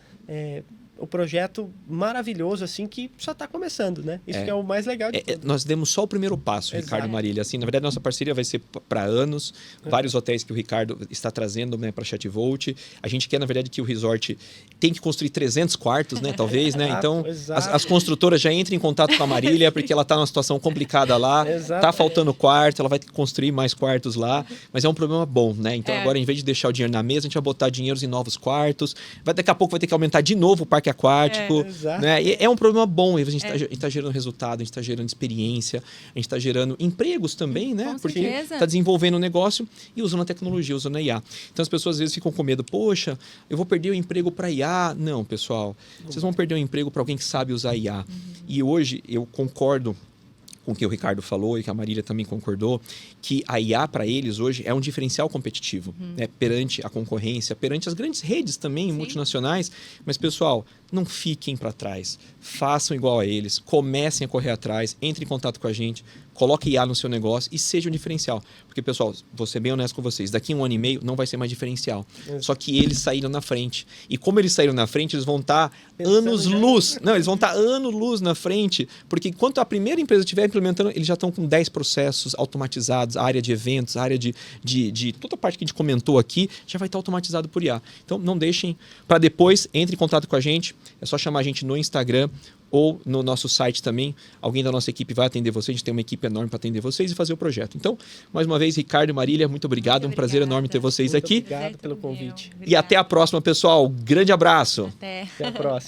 O projeto maravilhoso, assim, que só está começando, né? Isso que é o mais legal de tudo. Nós demos só o primeiro passo, Ricardo e Marília. Assim, na verdade, nossa parceria vai ser para anos. Vários hotéis que o Ricardo está trazendo, né, para a ChatVolt. A gente quer, na verdade, que o resort tem que construir 300 quartos, né? Talvez, né? Então, as construtoras já entrem em contato com a Marília, porque ela está numa situação complicada lá. Está faltando quarto, ela vai ter que construir mais quartos lá. Mas é um problema bom, né? Então, agora, em vez de deixar o dinheiro na mesa, a gente vai botar dinheiro em novos quartos. Daqui a pouco vai ter que aumentar de novo o parque aquático, né? E é um problema bom. A gente está gerando resultado, a gente está gerando experiência, a gente está gerando empregos também, né? Com porque certeza. está desenvolvendo o negócio e usando a tecnologia, usando a IA. Então as pessoas às vezes ficam com medo, poxa, eu vou perder o emprego para IA. Não, pessoal, vocês vão perder o emprego para alguém que sabe usar IA. E hoje eu concordo com o que o Ricardo falou e que a Marília também concordou, que a IA para eles hoje é um diferencial competitivo, né? Perante a concorrência, perante as grandes redes também multinacionais. Mas, pessoal, não fiquem para trás. Façam igual a eles, comecem a correr atrás, entrem em contato com a gente, coloque IA no seu negócio e seja um diferencial. Porque, pessoal, vou ser bem honesto com vocês, daqui a 1 ano e meio não vai ser mais diferencial. Só que eles saíram na frente. E como eles saíram na frente, eles vão estar anos-luz. Não, eles vão estar anos-luz na frente, porque enquanto a primeira empresa estiver implementando, eles já estão com 10 processos automatizados, a área de eventos, a área de toda a parte que a gente comentou aqui, já vai estar automatizado por IA. Então, não deixem para depois, entre em contato com a gente, é só chamar a gente no Instagram, ou no nosso site também, alguém da nossa equipe vai atender vocês, a gente tem uma equipe enorme para atender vocês e fazer o projeto. Então, mais uma vez, Ricardo e Marília, muito obrigado, é um prazer enorme ter vocês aqui. Obrigado pelo convite. E até a próxima, pessoal. Grande abraço. Até a próxima.